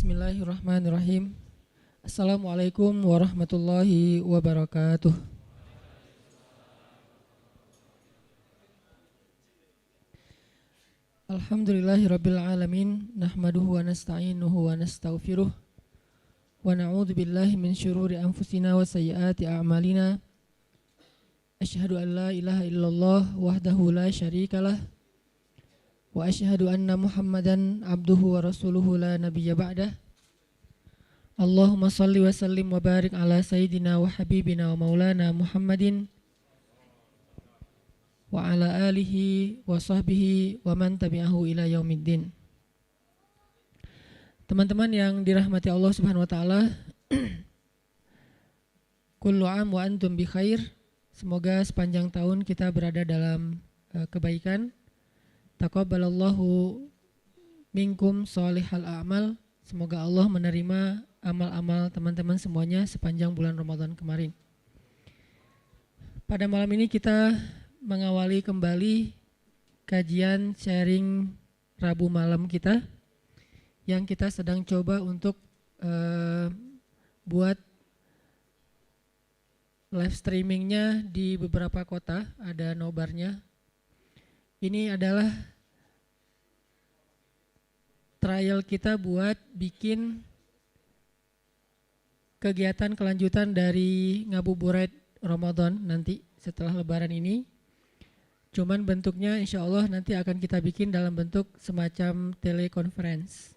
Bismillahirrahmanirrahim. Assalamualaikum warahmatullahi wabarakatuh. Alhamdulillahirabbil alamin, nahmaduhu wa nasta'inuhu wa nastaghfiruh wa na'udzu billahi min syururi anfusina wa sayyiati a'malina. Asyhadu an la ilaha illallah wahdahu la syarikalah wa asyhadu anna Muhammadan abduhu wa rasuluhu la nabiyya ba'dah. Allahumma salli wa sallim wa barik ala sayyidina wa habibina wa maulana Muhammadin wa ala alihi wa sahbihi wa man tabi'ahu ila yaumiddin. Teman-teman yang dirahmati Allah Subhanahu wa taala, kullu am wa antum bi khair. Semoga sepanjang tahun kita berada dalam kebaikan. Taqabbalallahu minkum sholihal a'mal. Semoga Allah menerima amal-amal teman-teman semuanya sepanjang bulan Ramadan kemarin. Pada malam ini kita mengawali kembali kajian sharing Rabu malam kita yang kita sedang coba untuk buat live streamingnya di beberapa kota, ada nobarnya. Ini adalah trial kita buat bikin kegiatan kelanjutan dari ngabuburit Ramadan nanti setelah lebaran ini. Cuman bentuknya insya Allah nanti akan kita bikin dalam bentuk semacam telekonferensi.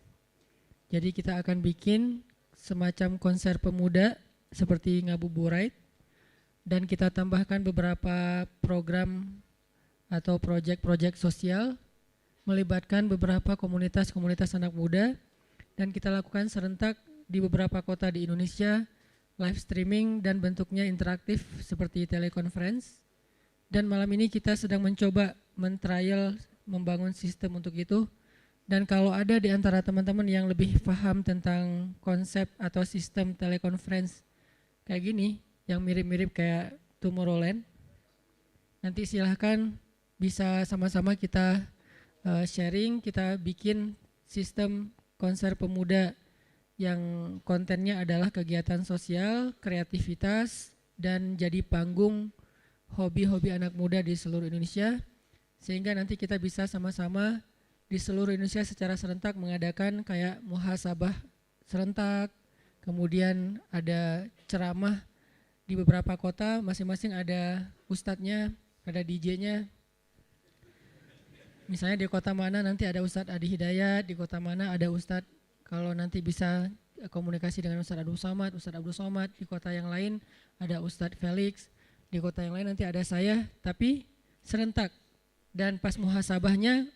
Jadi kita akan bikin semacam konser pemuda seperti ngabuburit dan kita tambahkan beberapa program atau proyek-proyek sosial melibatkan beberapa komunitas-komunitas anak muda dan kita lakukan serentak di beberapa kota di Indonesia, live streaming dan bentuknya interaktif seperti telekonferensi. Dan malam ini kita sedang mencoba men-trial membangun sistem untuk itu. Dan kalau ada di antara teman-teman yang lebih paham tentang konsep atau sistem telekonferensi kayak gini, yang mirip-mirip kayak Tomorrowland, nanti silahkan bisa sama-sama kita sharing, kita bikin sistem konser pemuda yang kontennya adalah kegiatan sosial, kreativitas, dan jadi panggung hobi-hobi anak muda di seluruh Indonesia, sehingga nanti kita bisa sama-sama di seluruh Indonesia secara serentak mengadakan kayak muhasabah serentak, kemudian ada ceramah di beberapa kota, masing-masing ada ustadznya, ada DJ-nya. Misalnya di kota mana nanti ada Ustadz Adi Hidayat, di kota mana ada Ustadz, kalau nanti bisa komunikasi dengan Ustadz Abdul Somad, di kota yang lain ada Ustadz Felix, di kota yang lain nanti ada saya, tapi serentak. Dan pas muhasabahnya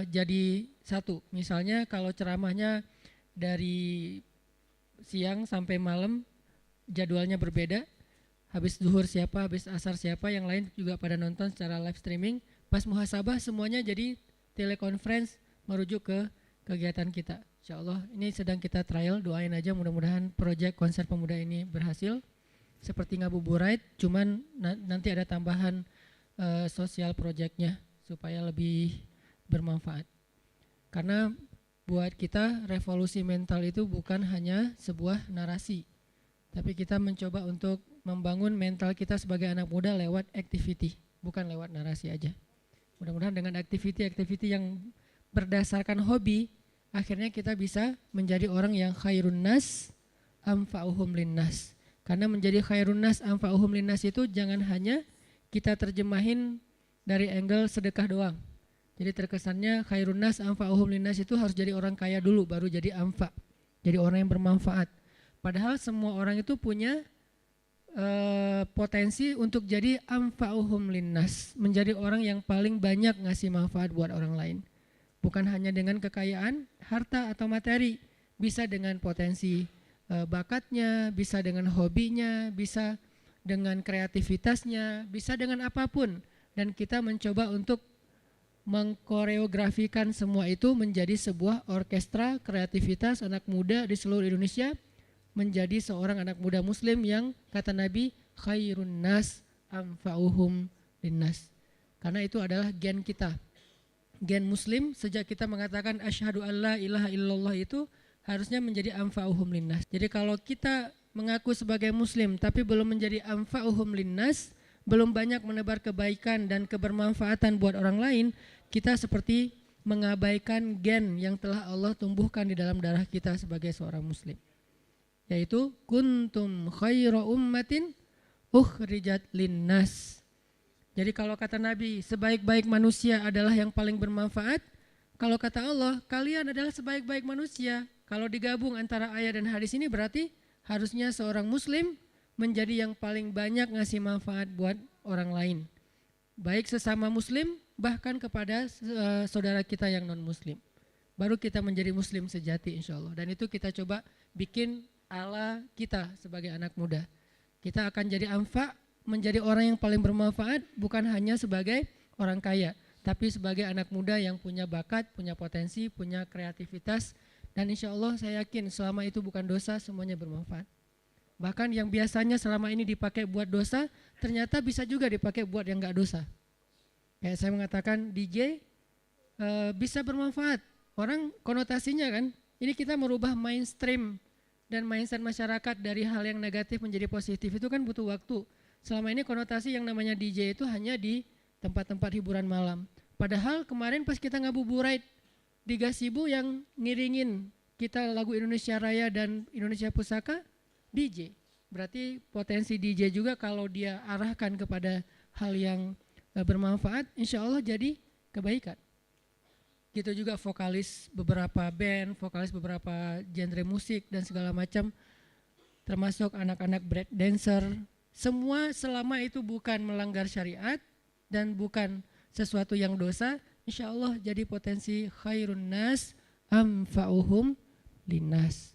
jadi satu. Misalnya kalau ceramahnya dari siang sampai malam jadwalnya berbeda, habis zuhur siapa, habis asar siapa, yang lain juga pada nonton secara live streaming. Pas muhasabah semuanya jadi telekonferensi merujuk ke kegiatan kita. Insyaallah ini sedang kita trial, doain aja mudah-mudahan proyek konser pemuda ini berhasil. Seperti ngabuburit, cuman nanti ada tambahan sosial projectnya supaya lebih bermanfaat. Karena buat kita revolusi mental itu bukan hanya sebuah narasi, tapi kita mencoba untuk membangun mental kita sebagai anak muda lewat activity, bukan lewat narasi aja. Mudah-mudahan dengan activity yang berdasarkan hobi, akhirnya kita bisa menjadi orang yang khairun nas anfa'uhum linnas. Karena menjadi khairun nas anfa'uhum linnas itu jangan hanya kita terjemahin dari angle sedekah doang. Jadi terkesannya khairun nas anfa'uhum linnas itu harus jadi orang kaya dulu baru jadi anfa'. Jadi orang yang bermanfaat. Padahal semua orang itu punya potensi untuk jadi anfa'uhum linnas, menjadi orang yang paling banyak ngasih manfaat buat orang lain. Bukan hanya dengan kekayaan, harta atau materi, bisa dengan potensi bakatnya, bisa dengan hobinya, bisa dengan kreativitasnya, bisa dengan apapun. Dan kita mencoba untuk mengkoreografikan semua itu menjadi sebuah orkestra kreativitas anak muda di seluruh Indonesia, menjadi seorang anak muda muslim yang kata Nabi khairun nas anfa'uhum linnas. Karena itu adalah gen kita. Gen muslim sejak kita mengatakan asyhadu alla ilaha illallah itu harusnya menjadi anfa'uhum linnas. Jadi kalau kita mengaku sebagai muslim tapi belum menjadi anfa'uhum linnas, belum banyak menebar kebaikan dan kebermanfaatan buat orang lain, kita seperti mengabaikan gen yang telah Allah tumbuhkan di dalam darah kita sebagai seorang muslim. Yaitu kuntum khaira ummatin ukhrijat linnas. Jadi kalau kata Nabi, sebaik-baik manusia adalah yang paling bermanfaat. Kalau kata Allah, kalian adalah sebaik-baik manusia. Kalau digabung antara ayat dan hadis ini berarti harusnya seorang muslim menjadi yang paling banyak ngasih manfaat buat orang lain. Baik sesama muslim, bahkan kepada saudara kita yang non-muslim. Baru kita menjadi muslim sejati insya Allah. Dan itu kita coba bikin ala kita sebagai anak muda. Kita akan jadi anfa, menjadi orang yang paling bermanfaat, bukan hanya sebagai orang kaya, tapi sebagai anak muda yang punya bakat, punya potensi, punya kreativitas. Dan insya Allah saya yakin selama itu bukan dosa, semuanya bermanfaat. Bahkan yang biasanya selama ini dipakai buat dosa, ternyata bisa juga dipakai buat yang gak dosa. Kayak saya mengatakan DJ bisa bermanfaat. Orang konotasinya kan, ini kita merubah mainstream dan mindset masyarakat dari hal yang negatif menjadi positif itu kan butuh waktu. Selama ini konotasi yang namanya DJ itu hanya di tempat-tempat hiburan malam. Padahal kemarin pas kita ngabuburit di Gasibu yang ngiringin kita lagu Indonesia Raya dan Indonesia Pusaka, DJ. Berarti potensi DJ juga kalau dia arahkan kepada hal yang bermanfaat, insya Allah jadi kebaikan. Gitu juga vokalis beberapa band, vokalis beberapa genre musik dan segala macam, termasuk anak-anak break dancer. Semua selama itu bukan melanggar syariat dan bukan sesuatu yang dosa, insya Allah jadi potensi khairun nas anfa'uhum linnas.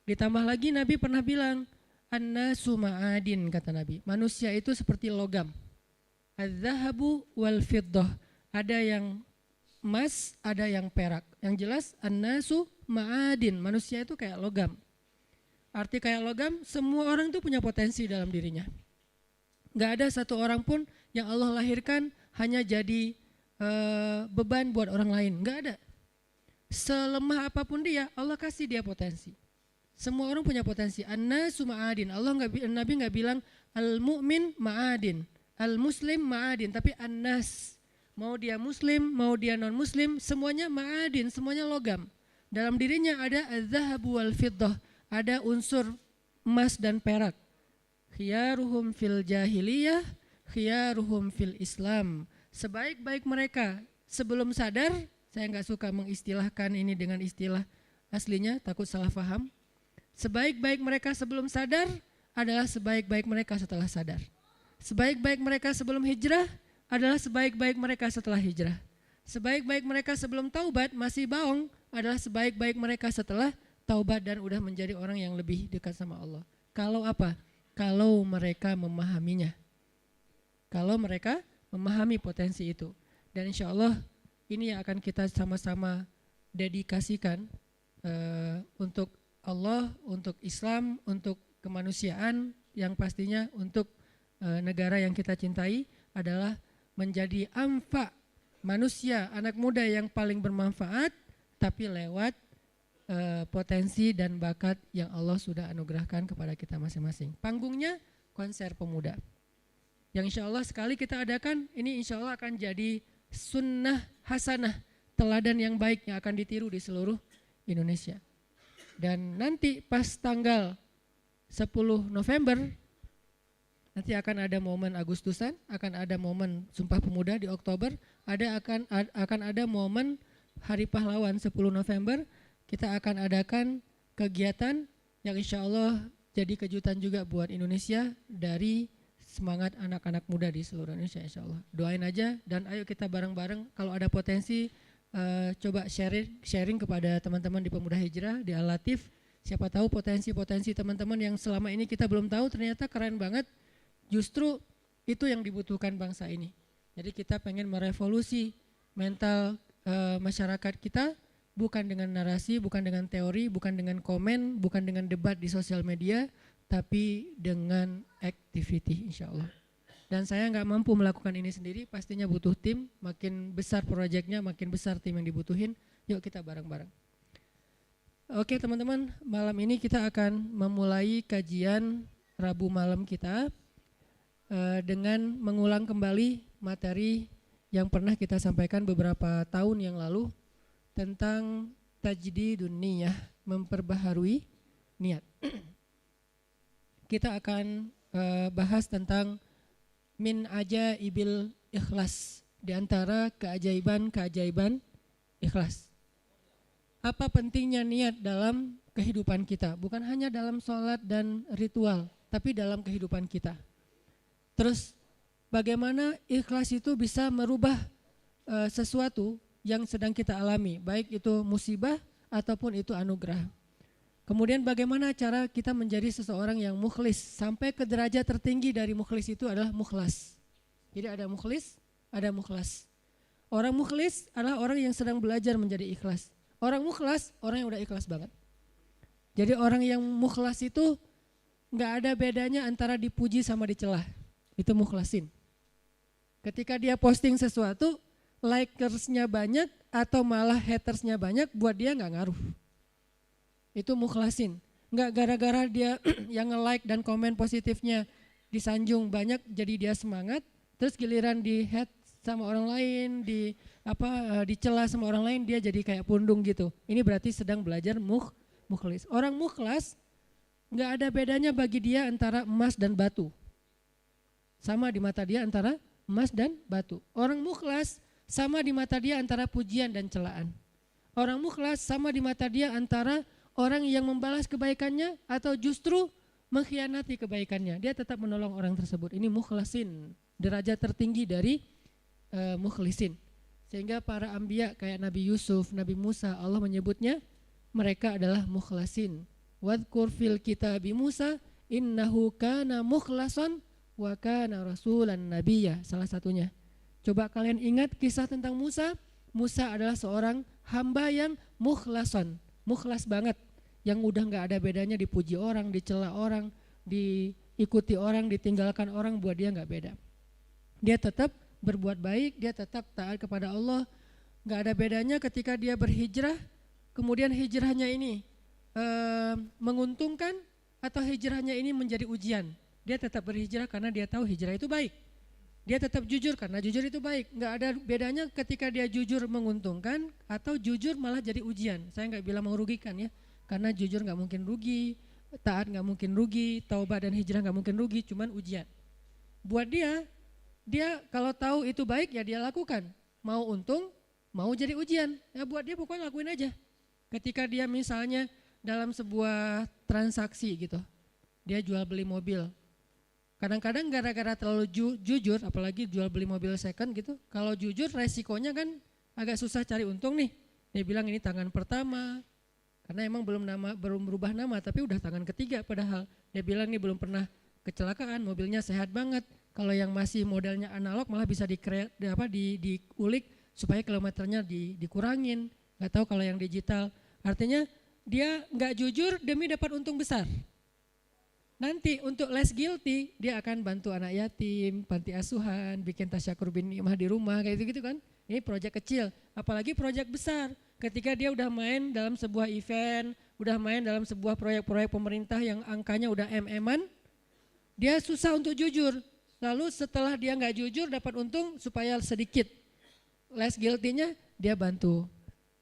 Ditambah lagi Nabi pernah bilang, an-nasu ma'adin, kata Nabi. Manusia itu seperti logam. Az-zahabu wal fiddah. Ada yang emas, ada yang perak. Yang jelas an-nasu ma'adin, manusia itu kayak logam. Arti kayak logam, semua orang itu punya potensi dalam dirinya. Gak ada satu orang pun yang Allah lahirkan hanya jadi beban buat orang lain. Gak ada. Selemah apapun dia, Allah kasih dia potensi. Semua orang punya potensi. An-nasu ma'adin. Nabi gak bilang al-mu'min ma'adin, al-muslim ma'adin, tapi an-nas. Mau dia muslim, mau dia non-muslim, semuanya ma'adin, semuanya logam. Dalam dirinya ada az-zahabu wal fiddah, ada unsur emas dan perak. Khiyaruhum fil jahiliyah, khiyaruhum fil Islam. Sebaik-baik mereka sebelum sadar, saya enggak suka mengistilahkan ini dengan istilah aslinya, takut salah paham. Sebaik-baik mereka sebelum sadar adalah sebaik-baik mereka setelah sadar. Sebaik-baik mereka sebelum hijrah adalah sebaik-baik mereka setelah hijrah. Sebaik-baik mereka sebelum taubat masih baong adalah sebaik-baik mereka setelah taubat dan udah menjadi orang yang lebih dekat sama Allah. Kalau apa? Kalau mereka memahaminya. Kalau mereka memahami potensi itu. Dan insya Allah ini yang akan kita sama-sama dedikasikan untuk Allah, untuk Islam, untuk kemanusiaan, yang pastinya untuk negara yang kita cintai adalah menjadi anfa, manusia, anak muda yang paling bermanfaat, tapi lewat potensi dan bakat yang Allah sudah anugerahkan kepada kita masing-masing. Panggungnya konser pemuda. Yang insya Allah sekali kita adakan, ini insya Allah akan jadi sunnah hasanah, teladan yang baik yang akan ditiru di seluruh Indonesia. Dan nanti pas tanggal 10 November, nanti akan ada momen Agustusan, akan ada momen Sumpah Pemuda di Oktober, akan ada momen Hari Pahlawan 10 November. Kita akan adakan kegiatan yang insya Allah jadi kejutan juga buat Indonesia dari semangat anak-anak muda di seluruh Indonesia insya Allah. Doain aja dan ayo kita bareng-bareng kalau ada potensi coba sharing kepada teman-teman di Pemuda Hijrah, di Al-Latif. Siapa tahu potensi-potensi teman-teman yang selama ini kita belum tahu ternyata keren banget. Justru itu yang dibutuhkan bangsa ini. Jadi kita pengen merevolusi mental masyarakat kita, bukan dengan narasi, bukan dengan teori, bukan dengan komen, bukan dengan debat di sosial media, tapi dengan activity insya Allah. Dan saya nggak mampu melakukan ini sendiri, pastinya butuh tim, makin besar proyeknya, makin besar tim yang dibutuhin, yuk kita bareng-bareng. Oke teman-teman, malam ini kita akan memulai kajian Rabu malam kita dengan mengulang kembali materi yang pernah kita sampaikan beberapa tahun yang lalu tentang tajdidun niyah, memperbaharui niat. Kita akan bahas tentang min ajaibil ikhlas, di antara keajaiban-keajaiban ikhlas. Apa pentingnya niat dalam kehidupan kita? Bukan hanya dalam sholat dan ritual, tapi dalam kehidupan kita. Terus bagaimana ikhlas itu bisa merubah sesuatu yang sedang kita alami, baik itu musibah ataupun itu anugerah. Kemudian bagaimana cara kita menjadi seseorang yang mukhlis, sampai ke derajat tertinggi dari mukhlis itu adalah mukhlas. Jadi ada mukhlis, ada mukhlas. Orang mukhlis adalah orang yang sedang belajar menjadi ikhlas. Orang mukhlas, orang yang udah ikhlas banget. Jadi orang yang mukhlas itu gak ada bedanya antara dipuji sama dicela. Itu mukhlasin. Ketika dia posting sesuatu, likersnya banyak atau malah hatersnya banyak, buat dia gak ngaruh. Itu mukhlasin. Gak gara-gara dia yang nge-like dan komen positifnya disanjung banyak, jadi dia semangat. Terus giliran di hate sama orang lain, dicela sama orang lain, dia jadi kayak pundung gitu. Ini berarti sedang belajar mukhlis. Orang mukhlas nggak ada bedanya bagi dia antara emas dan batu. Sama di mata dia antara emas dan batu. Orang mukhlas sama di mata dia antara pujian dan celaan. Orang mukhlas sama di mata dia antara orang yang membalas kebaikannya atau justru mengkhianati kebaikannya. Dia tetap menolong orang tersebut. Ini mukhlasin, derajat tertinggi dari mukhlisin. Sehingga para anbiya kayak Nabi Yusuf, Nabi Musa, Allah menyebutnya mereka adalah mukhlasin. Wadhkur fil kitabi Musa innahu kana mukhlasan wa kana rasulan nabiyya, salah satunya. Coba kalian ingat kisah tentang Musa. Musa adalah seorang hamba yang mukhlasan, mukhlas banget, yang udah gak ada bedanya dipuji orang, dicela orang, diikuti orang, ditinggalkan orang, buat dia gak beda. Dia tetap berbuat baik, dia tetap taat kepada Allah. Gak ada bedanya ketika dia berhijrah, kemudian hijrahnya ini menguntungkan atau hijrahnya ini menjadi ujian. Dia tetap berhijrah karena dia tahu hijrah itu baik. Dia tetap jujur karena jujur itu baik. Gak ada bedanya ketika dia jujur menguntungkan atau jujur malah jadi ujian. Saya gak bilang merugikan ya, karena jujur gak mungkin rugi, taat gak mungkin rugi, taubat dan hijrah gak mungkin rugi, cuman ujian. Buat dia kalau tahu itu baik ya dia lakukan. Mau untung, mau jadi ujian. Ya buat dia pokoknya lakuin aja. Ketika dia misalnya dalam sebuah transaksi gitu, dia jual beli mobil. Kadang-kadang gara-gara terlalu jujur, apalagi jual beli mobil second gitu, kalau jujur resikonya kan agak susah cari untung nih. Dia bilang ini tangan pertama, karena emang belum berubah nama, tapi udah tangan ketiga padahal. Dia bilang ini belum pernah kecelakaan, mobilnya sehat banget. Kalau yang masih modelnya analog malah bisa diulik supaya kilometernya dikurangin. Gak tahu kalau yang digital. Artinya dia gak jujur demi dapat untung besar. Nanti untuk less guilty dia akan bantu anak yatim, panti asuhan, bikin tasyakur bin ni'mah di rumah kayak gitu kan. Ini proyek kecil, apalagi proyek besar. Ketika dia udah main dalam sebuah event, udah main dalam sebuah proyek-proyek pemerintah yang angkanya udah MM-an, dia susah untuk jujur. Lalu setelah dia gak jujur dapat untung supaya sedikit less guilty-nya, dia bantu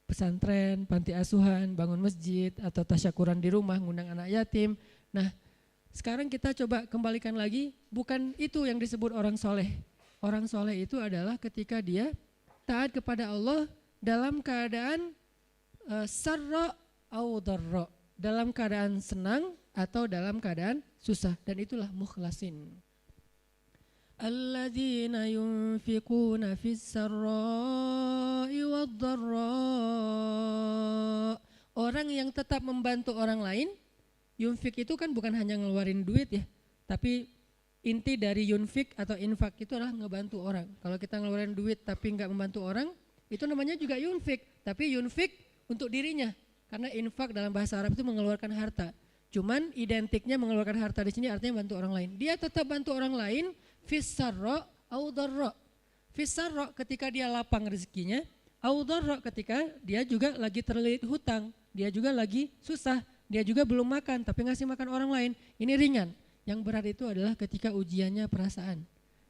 pesantren, panti asuhan, bangun masjid atau tasyakuran di rumah, ngundang anak yatim. Nah, sekarang kita coba kembalikan lagi, bukan itu yang disebut orang soleh. Orang soleh itu adalah ketika dia taat kepada Allah dalam keadaan sarra au darra, dalam keadaan senang atau dalam keadaan susah, dan itulah mukhlasin. Alladzina yunfikuna fis sarra'i wad darra. Orang yang tetap membantu orang lain. Yunfik itu kan bukan hanya ngeluarin duit ya, tapi inti dari yunfik atau infak itu adalah ngebantu orang. Kalau kita ngeluarin duit tapi nggak membantu orang, itu namanya juga yunfik, tapi yunfik untuk dirinya. Karena infak dalam bahasa Arab itu mengeluarkan harta. Cuman identiknya mengeluarkan harta di sini artinya bantu orang lain. Dia tetap bantu orang lain, fis-sarra au darra. Fis-sarra ketika dia lapang rezekinya, au darra ketika dia juga lagi terlilit hutang. dia juga lagi susah, dia juga belum makan tapi ngasih makan orang lain, ini ringan. Yang berat itu adalah ketika ujiannya perasaan.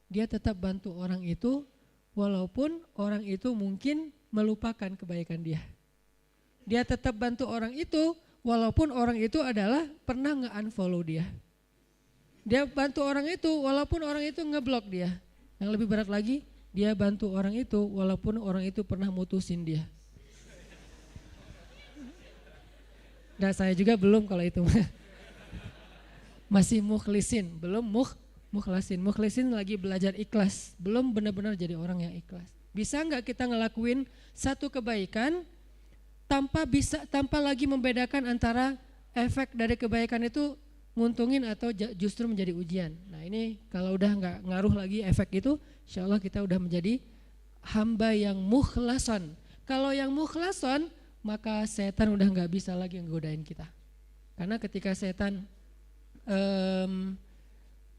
Dia tetap bantu orang itu walaupun orang itu mungkin melupakan kebaikan dia. Dia tetap bantu orang itu walaupun orang itu adalah pernah nge-unfollow dia. Dia bantu orang itu walaupun orang itu ngeblok dia. Yang lebih berat lagi, dia bantu orang itu walaupun orang itu pernah mutusin dia. Nah saya juga belum kalau itu. Masih mukhlisin, belum mukhlasin. Mukhlisin lagi belajar ikhlas, belum benar-benar jadi orang yang ikhlas. Bisa nggak kita ngelakuin satu kebaikan tanpa lagi membedakan antara efek dari kebaikan itu nguntungin atau justru menjadi ujian. Nah ini kalau udah nggak ngaruh lagi efek itu, insya Allah kita udah menjadi hamba yang mukhlason. Kalau yang mukhlason, maka setan udah nggak bisa lagi ngegodain kita. Karena ketika setan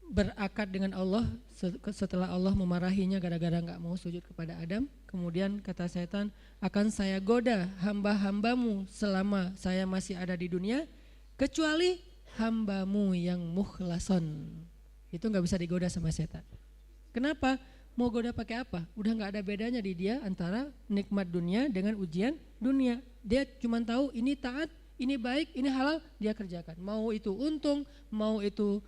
berakad dengan Allah setelah Allah memarahinya gara-gara nggak mau sujud kepada Adam, kemudian kata setan, akan saya goda hamba-hambamu selama saya masih ada di dunia, kecuali hambamu yang mukhlason. Itu nggak bisa digoda sama setan. Kenapa? Mau goda pakai apa? Udah nggak ada bedanya di dia antara nikmat dunia dengan ujian dunia. Dia cuma tahu ini taat, ini baik, ini halal, dia kerjakan. Mau itu untung, mau itu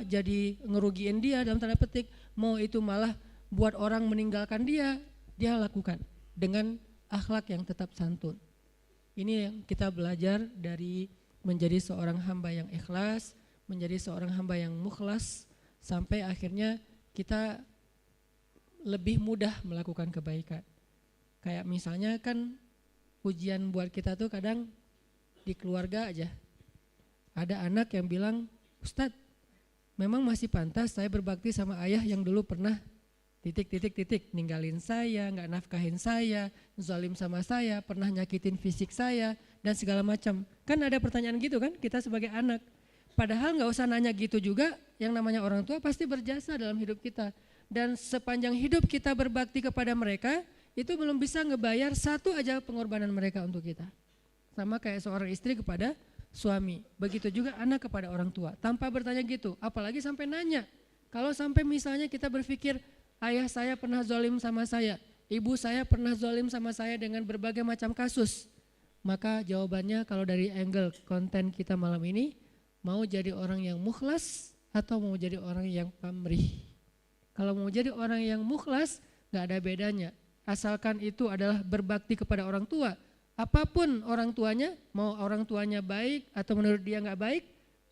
jadi ngerugiin dia dalam tanda petik, mau itu malah buat orang meninggalkan dia lakukan dengan akhlak yang tetap santun. Ini yang kita belajar dari menjadi seorang hamba yang ikhlas, menjadi seorang hamba yang mukhlas, sampai akhirnya kita lebih mudah melakukan kebaikan. Kayak misalnya kan ujian buat kita tuh kadang di keluarga aja. Ada anak yang bilang, Ustadz, memang masih pantas saya berbakti sama ayah yang dulu pernah ninggalin saya, nggak nafkahin saya, zalim sama saya, pernah nyakitin fisik saya dan segala macam. Kan ada pertanyaan gitu kan kita sebagai anak. Padahal nggak usah nanya gitu juga, yang namanya orang tua pasti berjasa dalam hidup kita. Dan sepanjang hidup kita berbakti kepada mereka, itu belum bisa ngebayar satu aja pengorbanan mereka untuk kita. Sama kayak seorang istri kepada suami, begitu juga anak kepada orang tua, tanpa bertanya gitu, apalagi sampai nanya. Kalau sampai misalnya kita berpikir, ayah saya pernah zalim sama saya, ibu saya pernah zalim sama saya dengan berbagai macam kasus, maka jawabannya kalau dari angle konten kita malam ini, mau jadi orang yang mukhlas atau mau jadi orang yang pamrih. Kalau mau jadi orang yang mukhlas, gak ada bedanya, asalkan itu adalah berbakti kepada orang tua. Apapun orang tuanya, mau orang tuanya baik atau menurut dia gak baik,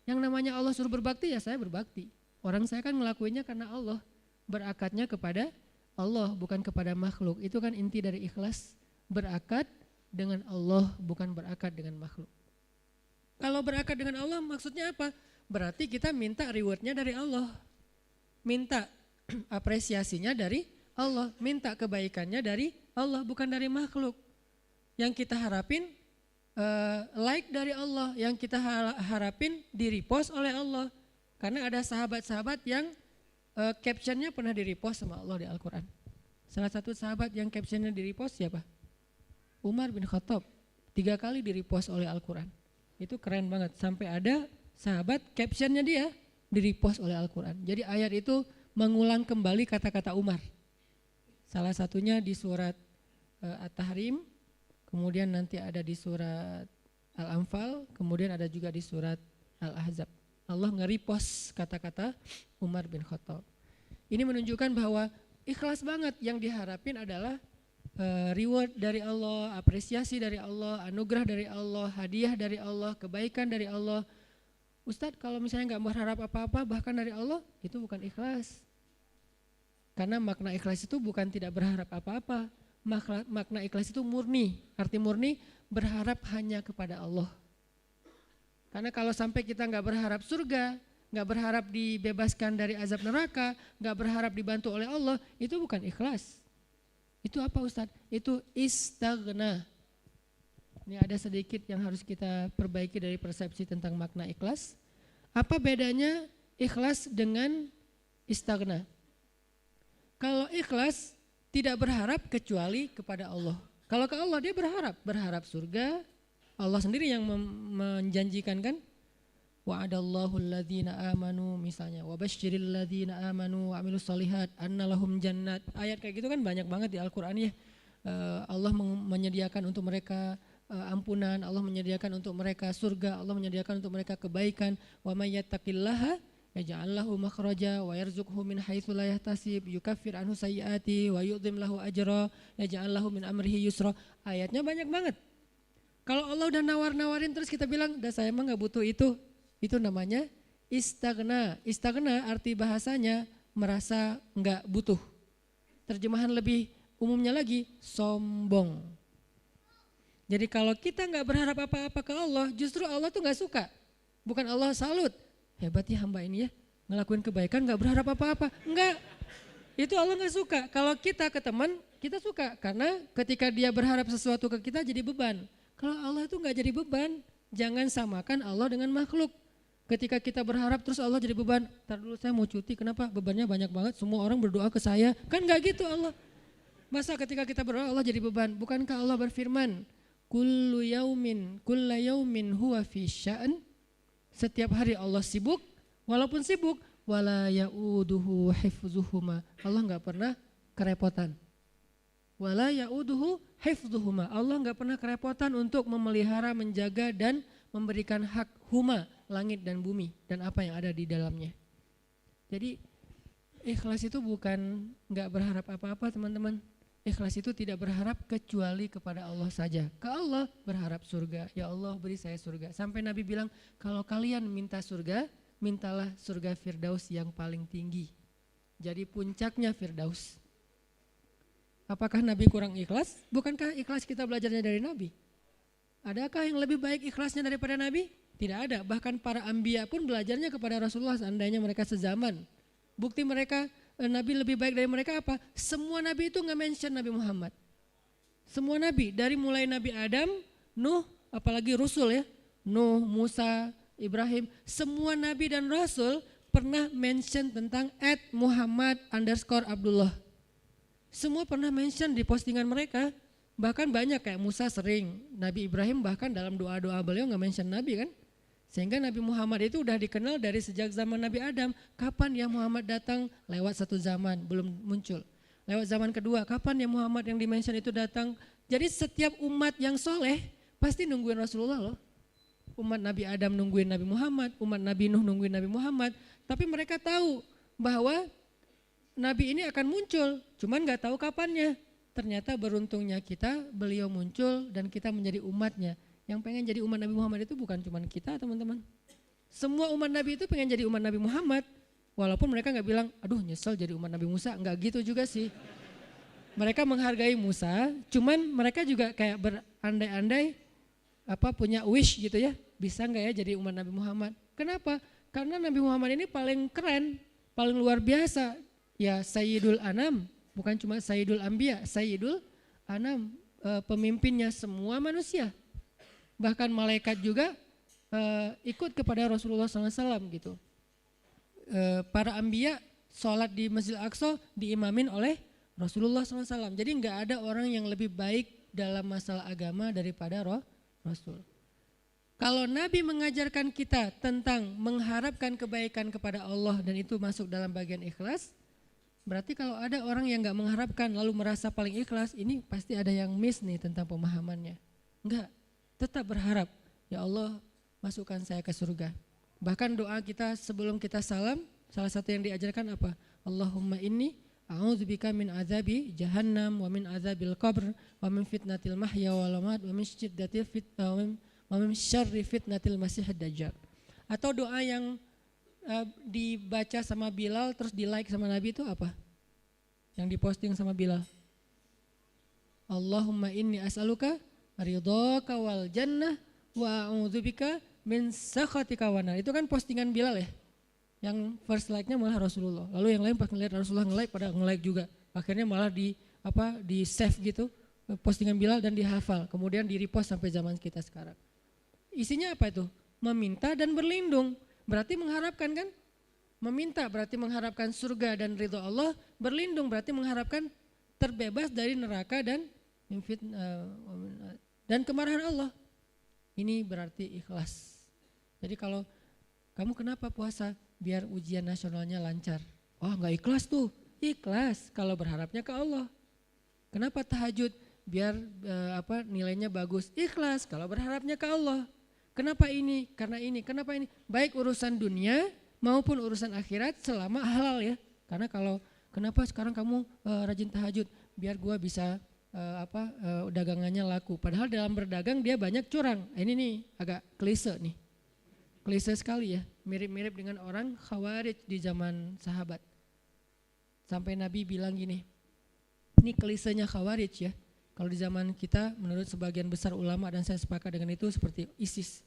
yang namanya Allah suruh berbakti ya saya berbakti. Orang saya kan ngelakuinnya karena Allah, berakadnya kepada Allah bukan kepada makhluk. Itu kan inti dari ikhlas, berakad dengan Allah bukan berakad dengan makhluk. Kalau berakad dengan Allah maksudnya apa? Berarti kita minta rewardnya dari Allah, minta apresiasinya dari Allah, minta kebaikannya dari Allah bukan dari makhluk. Yang kita harapin like dari Allah, yang kita harapin di-repost oleh Allah. Karena ada sahabat-sahabat yang captionnya pernah di-repost sama Allah di Al-Quran. Salah satu sahabat yang captionnya di-repost siapa? Umar bin Khattab, 3 kali di-repost oleh Al-Quran. Itu keren banget, sampai ada sahabat captionnya dia di-repost oleh Al-Quran. Jadi ayat itu mengulang kembali kata-kata Umar. Salah satunya di surat At-Tahrim, kemudian nanti ada di surat Al-Anfal, kemudian ada juga di surat Al-Ahzab. Allah nge-repost kata-kata Umar bin Khattab. Ini menunjukkan bahwa ikhlas banget, yang diharapin adalah reward dari Allah, apresiasi dari Allah, anugerah dari Allah, hadiah dari Allah, kebaikan dari Allah. Ustadz kalau misalnya gak berharap apa-apa bahkan dari Allah, itu bukan ikhlas. Karena makna ikhlas itu bukan tidak berharap apa-apa. Makna ikhlas itu murni, arti murni berharap hanya kepada Allah. Karena kalau sampai kita gak berharap surga, gak berharap dibebaskan dari azab neraka, gak berharap dibantu oleh Allah, itu bukan ikhlas. Itu apa Ustadz? Itu istaghna. Ini ada sedikit yang harus kita perbaiki dari persepsi tentang makna ikhlas. Apa bedanya ikhlas dengan istaghna? Kalau ikhlas tidak berharap kecuali kepada Allah. Kalau ke Allah dia berharap surga, Allah sendiri yang menjanjikan kan, wa'adallahu alladhina amanu misalnya, wa basyiril ladzina amanu wa amilus solihat anna lahum jannat. Ayat kayak gitu kan banyak banget di Al-Qur'an ya. Allah menyediakan untuk mereka ampunan, Allah menyediakan untuk mereka surga, Allah menyediakan untuk mereka kebaikan. Wa may yattaqillaha yaj'al lahu makhraja wa yarzuqhu min haitsu la yahtasib, yukaffir anhu sayyiati wa yu'dhim lahu ajra, yaj'al lahu min amrihi yusra. Ayatnya banyak banget. Kalau Allah udah nawar-nawarin terus kita bilang, "Dah saya mah enggak butuh itu namanya istagna. Istagna arti bahasanya merasa enggak butuh. Terjemahan lebih umumnya lagi, sombong. Jadi kalau kita enggak berharap apa-apa ke Allah, justru Allah tuh enggak suka. Bukan Allah salut, hebat ya hamba ini ya, ngelakuin kebaikan enggak berharap apa-apa. Enggak, itu Allah enggak suka. Kalau kita ke teman, kita suka. Karena ketika dia berharap sesuatu ke kita jadi beban. Kalau Allah itu enggak jadi beban, jangan samakan Allah dengan makhluk. Ketika kita berharap terus Allah jadi beban, ntar dulu saya mau cuti, kenapa? Bebannya banyak banget, semua orang berdoa ke saya. Kan enggak gitu Allah. Masa ketika kita berdoa Allah jadi beban? Bukankah Allah berfirman, kullu yaumin huwa fi sya'an. Setiap hari Allah sibuk, walaupun sibuk, wala ya'uduhu hifzuhuma. Allah enggak pernah kerepotan. Wala ya'uduhu hifzuhuma. Allah enggak pernah kerepotan untuk memelihara, menjaga dan memberikan hak huma, langit dan bumi dan apa yang ada di dalamnya. Jadi ikhlas itu bukan enggak berharap apa-apa teman-teman. Ikhlas itu tidak berharap kecuali kepada Allah saja. Ke Allah berharap surga. Ya Allah beri saya surga. Sampai Nabi bilang kalau kalian minta surga, mintalah surga Firdaus yang paling tinggi. Jadi puncaknya Firdaus. Apakah Nabi kurang ikhlas? Bukankah ikhlas kita belajarnya dari Nabi? Adakah yang lebih baik ikhlasnya daripada Nabi? Tidak ada. Bahkan para anbiya pun belajarnya kepada Rasulullah seandainya mereka sezaman. Bukti mereka Nabi lebih baik dari mereka apa? Semua Nabi itu nggak mention Nabi Muhammad. Semua Nabi dari mulai Nabi Adam, Nuh, apalagi Rasul ya, Nuh, Musa, Ibrahim, semua Nabi dan Rasul pernah mention tentang @Muhammad_Abdullah. Semua pernah mention di postingan mereka, bahkan banyak kayak Musa sering, Nabi Ibrahim bahkan dalam doa-doa beliau nggak mention Nabi kan. Sehingga Nabi Muhammad itu udah dikenal dari sejak zaman Nabi Adam. Kapan ya Muhammad datang? Lewat satu zaman, belum muncul. Lewat zaman kedua, kapan ya Muhammad yang dimention itu datang? Jadi setiap umat yang soleh pasti nungguin Rasulullah loh. Umat Nabi Adam nungguin Nabi Muhammad, umat Nabi Nuh nungguin Nabi Muhammad. Tapi mereka tahu bahwa Nabi ini akan muncul, cuman gak tahu kapannya. Ternyata beruntungnya kita, beliau muncul dan kita menjadi umatnya. Yang pengen jadi umat Nabi Muhammad itu bukan cuma kita teman-teman. Semua umat Nabi itu pengen jadi umat Nabi Muhammad. Walaupun mereka gak bilang, aduh nyesel jadi umat Nabi Musa, gak gitu juga sih. Mereka menghargai Musa, cuman mereka juga kayak berandai-andai punya wish gitu ya. Bisa gak ya jadi umat Nabi Muhammad? Kenapa? Karena Nabi Muhammad ini paling keren, paling luar biasa. Ya Sayyidul Anam, bukan cuma Sayyidul Anbiya, Sayyidul Anam, pemimpinnya semua manusia. Bahkan malaikat juga ikut kepada Rasulullah SAW gitu. Para anbiya sholat di Masjid Al-Aqsa diimamin oleh Rasulullah SAW. Jadi nggak ada orang yang lebih baik dalam masalah agama daripada Rasul. Kalau Nabi mengajarkan kita tentang mengharapkan kebaikan kepada Allah dan itu masuk dalam bagian ikhlas, berarti kalau ada orang yang nggak mengharapkan lalu merasa paling ikhlas, ini pasti ada yang miss nih tentang pemahamannya. Enggak. Tetap berharap, ya Allah masukkan saya ke surga. Bahkan doa kita sebelum kita salam, salah satu yang diajarkan apa? Allahumma inni a'udzubika min azabi jahannam wa min azabil qabr wa min fitnatil mahya wal mamat wa min syiddatil wa min syarri fitnatil masiihid dajjal. Atau doa yang dibaca sama Bilal terus di like sama Nabi itu apa? Yang diposting sama Bilal. Allahumma inni as'aluka ridhaka wal jannah wa a'udzubika min sakhatika wan nar. Itu kan postingan Bilal ya. Yang first like-nya malah Rasulullah. Lalu yang lain pas ngeliat Rasulullah nge-like pada nge-like juga. Akhirnya malah di save gitu postingan Bilal dan dihafal. Kemudian di-repost sampai zaman kita sekarang. Isinya apa itu? Meminta dan berlindung. Berarti mengharapkan kan? Meminta berarti mengharapkan surga dan ridho Allah. Berlindung berarti mengharapkan terbebas dari neraka dan kemarahan Allah. Ini berarti ikhlas. Jadi kalau kamu kenapa puasa? Biar ujian nasionalnya lancar. Oh nggak ikhlas tuh. Ikhlas kalau berharapnya ke Allah. Kenapa tahajud? Biar nilainya bagus. Ikhlas kalau berharapnya ke Allah. Kenapa ini? Karena ini. Kenapa ini? Baik urusan dunia maupun urusan akhirat selama halal ya. Karena kalau kenapa sekarang kamu rajin tahajud? Biar gua bisa dagangannya laku. Padahal dalam berdagang dia banyak curang. Ini nih agak klise nih. Klise sekali ya. Mirip-mirip dengan orang Khawarij di zaman sahabat. Sampai Nabi bilang gini. Ini klisenya Khawarij ya. Kalau di zaman kita menurut sebagian besar ulama dan saya sepakat dengan itu seperti ISIS.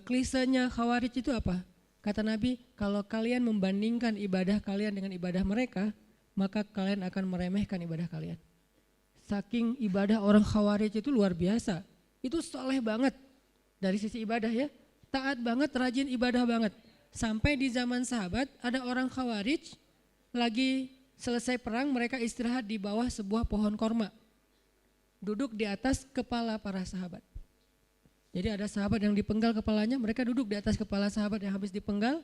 Klisenya Khawarij itu apa? Kata Nabi, kalau kalian membandingkan ibadah kalian dengan ibadah mereka, maka kalian akan meremehkan ibadah kalian. Saking ibadah orang Khawarij itu luar biasa. Itu soleh banget dari sisi ibadah ya. Taat banget, rajin ibadah banget. Sampai di zaman sahabat ada orang Khawarij lagi selesai perang, mereka istirahat di bawah sebuah pohon korma. Duduk di atas kepala para sahabat. Jadi ada sahabat yang dipenggal kepalanya, mereka duduk di atas kepala sahabat yang habis dipenggal,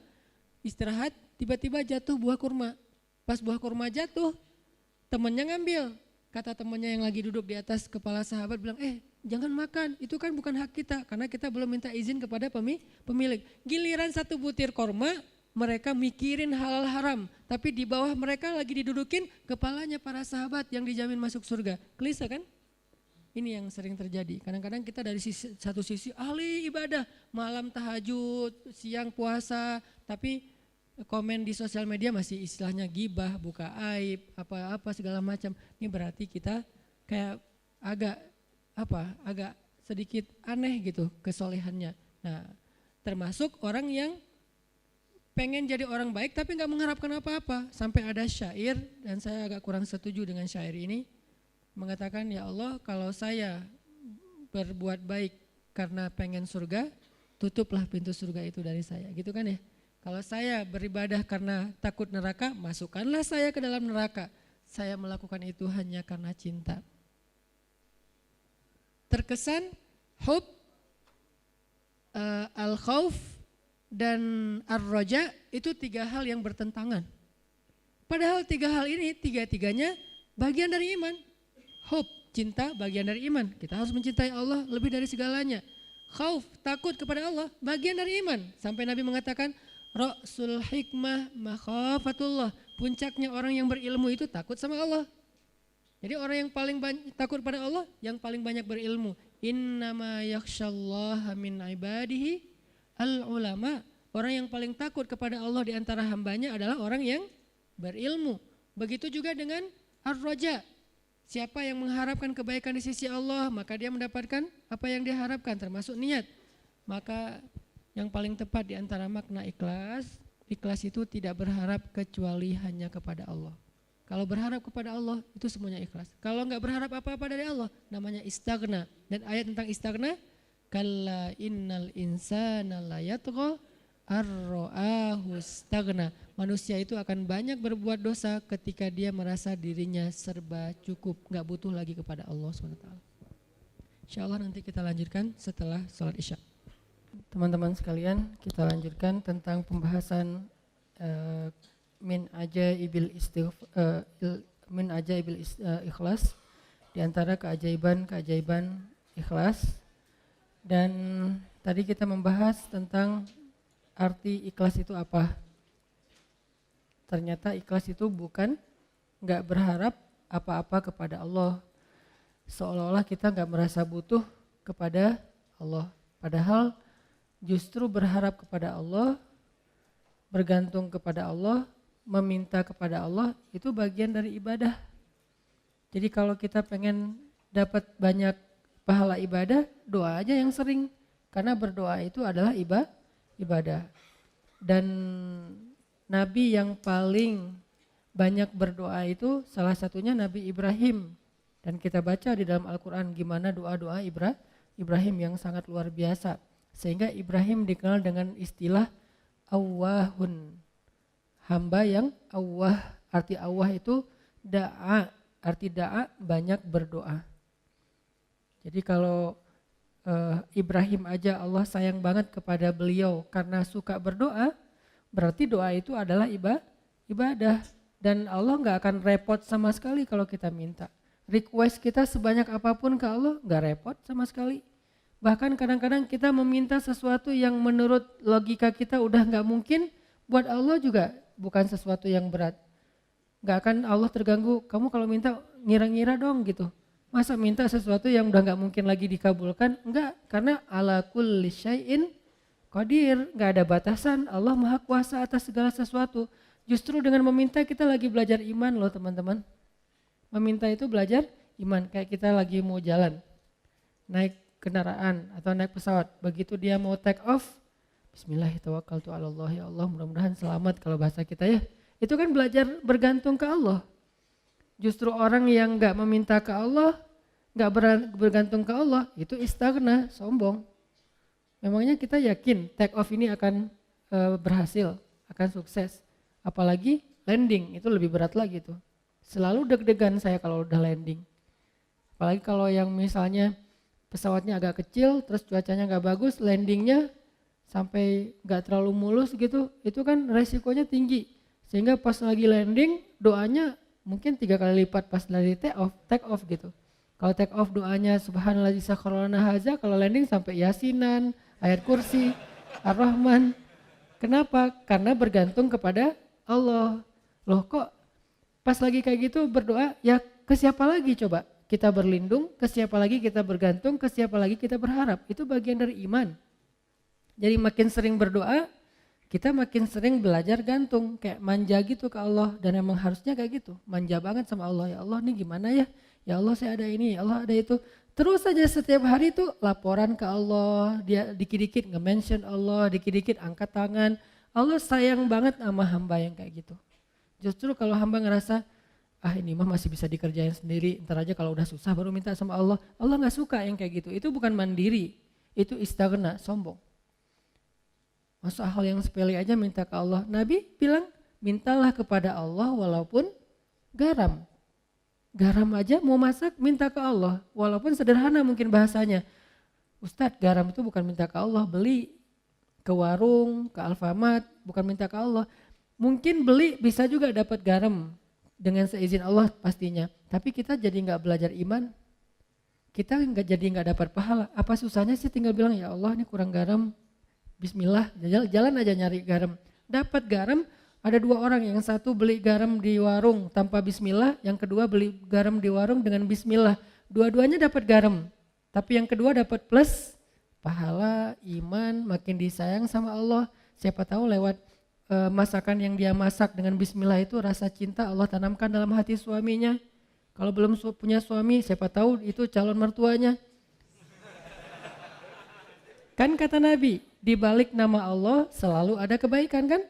istirahat, tiba-tiba jatuh buah kurma. Pas buah kurma jatuh, temannya ngambil. Kata temannya yang lagi duduk di atas kepala sahabat bilang, jangan makan, itu kan bukan hak kita, karena kita belum minta izin kepada pemilik. Giliran satu butir kurma, mereka mikirin halal haram, tapi di bawah mereka lagi didudukin kepalanya para sahabat yang dijamin masuk surga. Klise kan? Ini yang sering terjadi. Kadang-kadang kita dari satu sisi ahli ibadah, malam tahajud, siang puasa, tapi komen di sosial media masih istilahnya gibah, buka aib, apa-apa segala macam. Ini berarti kita kayak agak sedikit aneh gitu kesolehannya. Nah, termasuk orang yang pengen jadi orang baik tapi nggak mengharapkan apa-apa. Sampai ada syair, dan saya agak kurang setuju dengan syair ini, mengatakan, ya Allah kalau saya berbuat baik karena pengen surga, tutuplah pintu surga itu dari saya, gitu kan ya. Kalau saya beribadah karena takut neraka, masukkanlah saya ke dalam neraka. Saya melakukan itu hanya karena cinta. Terkesan hub, al-khauf, dan ar-roja itu tiga hal yang bertentangan. Padahal tiga hal ini tiga-tiganya bagian dari iman. Hub, cinta, bagian dari iman. Kita harus mencintai Allah lebih dari segalanya. Khauf, takut kepada Allah, bagian dari iman. Sampai Nabi mengatakan, Ra'sul hikmah makhafatullah. Puncaknya orang yang berilmu itu takut sama Allah. Jadi orang yang paling takut pada Allah, yang paling banyak berilmu. Innama yakhsyallaha min ibadihi al-ulama. Orang yang paling takut kepada Allah di antara hambanya adalah orang yang berilmu. Begitu juga dengan ar-roja. Siapa yang mengharapkan kebaikan di sisi Allah, maka dia mendapatkan apa yang dia harapkan, termasuk niat. Maka yang paling tepat di antara makna ikhlas, ikhlas itu tidak berharap kecuali hanya kepada Allah. Kalau berharap kepada Allah, itu semuanya ikhlas. Kalau enggak berharap apa-apa dari Allah, namanya istaghna. Dan ayat tentang istaghna, kalla innal insana la yatgha ar-ra'ahu istaghna. Manusia itu akan banyak berbuat dosa ketika dia merasa dirinya serba cukup, enggak butuh lagi kepada Allah SWT. InsyaAllah nanti kita lanjutkan setelah sholat isya. Teman-teman sekalian, kita lanjutkan tentang pembahasan min ajaibil ikhlas, di antara keajaiban ikhlas. Dan tadi kita membahas tentang arti ikhlas itu apa. Ternyata ikhlas itu bukan enggak berharap apa-apa kepada Allah. Seolah-olah kita enggak merasa butuh kepada Allah. Padahal justru berharap kepada Allah, bergantung kepada Allah, meminta kepada Allah, itu bagian dari ibadah. Jadi kalau kita pengen dapat banyak pahala ibadah, doa aja yang sering. Karena berdoa itu adalah ibadah. Dan Nabi yang paling banyak berdoa itu salah satunya Nabi Ibrahim. Dan kita baca di dalam Al-Quran gimana doa-doa Ibrahim yang sangat luar biasa. Sehingga Ibrahim dikenal dengan istilah awwahun. Hamba yang awwah, arti awwah itu da'a, arti da'a banyak berdoa. Jadi kalau Ibrahim aja Allah sayang banget kepada beliau karena suka berdoa, berarti doa itu adalah ibadah. Dan Allah gak akan repot sama sekali kalau kita minta. Request kita sebanyak apapun ke Allah gak repot sama sekali. Bahkan kadang-kadang kita meminta sesuatu yang menurut logika kita udah gak mungkin, buat Allah juga bukan sesuatu yang berat. Gak akan Allah terganggu, kamu kalau minta ngira-ngira dong gitu. Masa minta sesuatu yang udah gak mungkin lagi dikabulkan? Enggak, karena ala kulli syai'in qadir, gak ada batasan, Allah maha kuasa atas segala sesuatu. Justru dengan meminta kita lagi belajar iman loh teman-teman. Meminta itu belajar iman, kayak kita lagi mau jalan, naik kendaraan atau naik pesawat. Begitu dia mau take off, Bismillahirrahmanirrahim, ya Allah mudah-mudahan selamat kalau bahasa kita ya. Itu kan belajar bergantung ke Allah. Justru orang yang gak meminta ke Allah, gak bergantung ke Allah, itu istaghna, sombong. Memangnya kita yakin take off ini akan berhasil, akan sukses. Apalagi landing, itu lebih berat lagi tuh. Selalu deg-degan saya kalau udah landing. Apalagi kalau yang misalnya pesawatnya agak kecil, terus cuacanya gak bagus, landingnya sampai gak terlalu mulus gitu, itu kan resikonya tinggi. Sehingga pas lagi landing, doanya mungkin 3 kali lipat pas dari take off gitu. Kalau take off doanya subhanallah sakharana haza, kalau landing sampai yasinan, ayat kursi, ar-rahman. Kenapa? Karena bergantung kepada Allah. Loh kok pas lagi kayak gitu berdoa, ya ke siapa lagi coba? Kita berlindung, ke siapa lagi kita bergantung, ke siapa lagi kita berharap. Itu bagian dari iman. Jadi makin sering berdoa, kita makin sering belajar gantung, kayak manja gitu ke Allah. Dan emang harusnya kayak gitu, manja banget sama Allah. Ya Allah nih gimana ya? Ya Allah saya ada ini, ya Allah ada itu. Terus saja setiap hari itu laporan ke Allah, dia dikit-dikit nge-mention Allah, dikit-dikit angkat tangan. Allah sayang banget sama hamba yang kayak gitu. Justru kalau hamba ngerasa, ini mah masih bisa dikerjain sendiri, ntar aja kalau udah susah baru minta sama Allah. Allah gak suka yang kayak gitu, itu bukan mandiri, itu istaghna, sombong. Masa hal yang sepele aja minta ke Allah. Nabi bilang, mintalah kepada Allah walaupun garam. Garam aja mau masak minta ke Allah, walaupun sederhana mungkin bahasanya. Ustadz, garam itu bukan minta ke Allah, beli ke warung, ke Alfamart, bukan minta ke Allah. Mungkin beli bisa juga dapat garam dengan seizin Allah pastinya. Tapi kita jadi nggak belajar iman, kita nggak dapat pahala. Apa susahnya sih tinggal bilang ya Allah ini kurang garam, Bismillah, jalan aja nyari garam. Dapat garam, ada 2 orang, yang satu beli garam di warung tanpa Bismillah, yang kedua beli garam di warung dengan Bismillah. Dua-duanya dapat garam, tapi yang kedua dapat plus pahala, iman, makin disayang sama Allah. Siapa tahu lewat masakan yang dia masak dengan Bismillah itu rasa cinta Allah tanamkan dalam hati suaminya. Kalau belum punya suami, siapa tahu itu calon mertuanya. Kan kata Nabi, di balik nama Allah selalu ada kebaikan kan?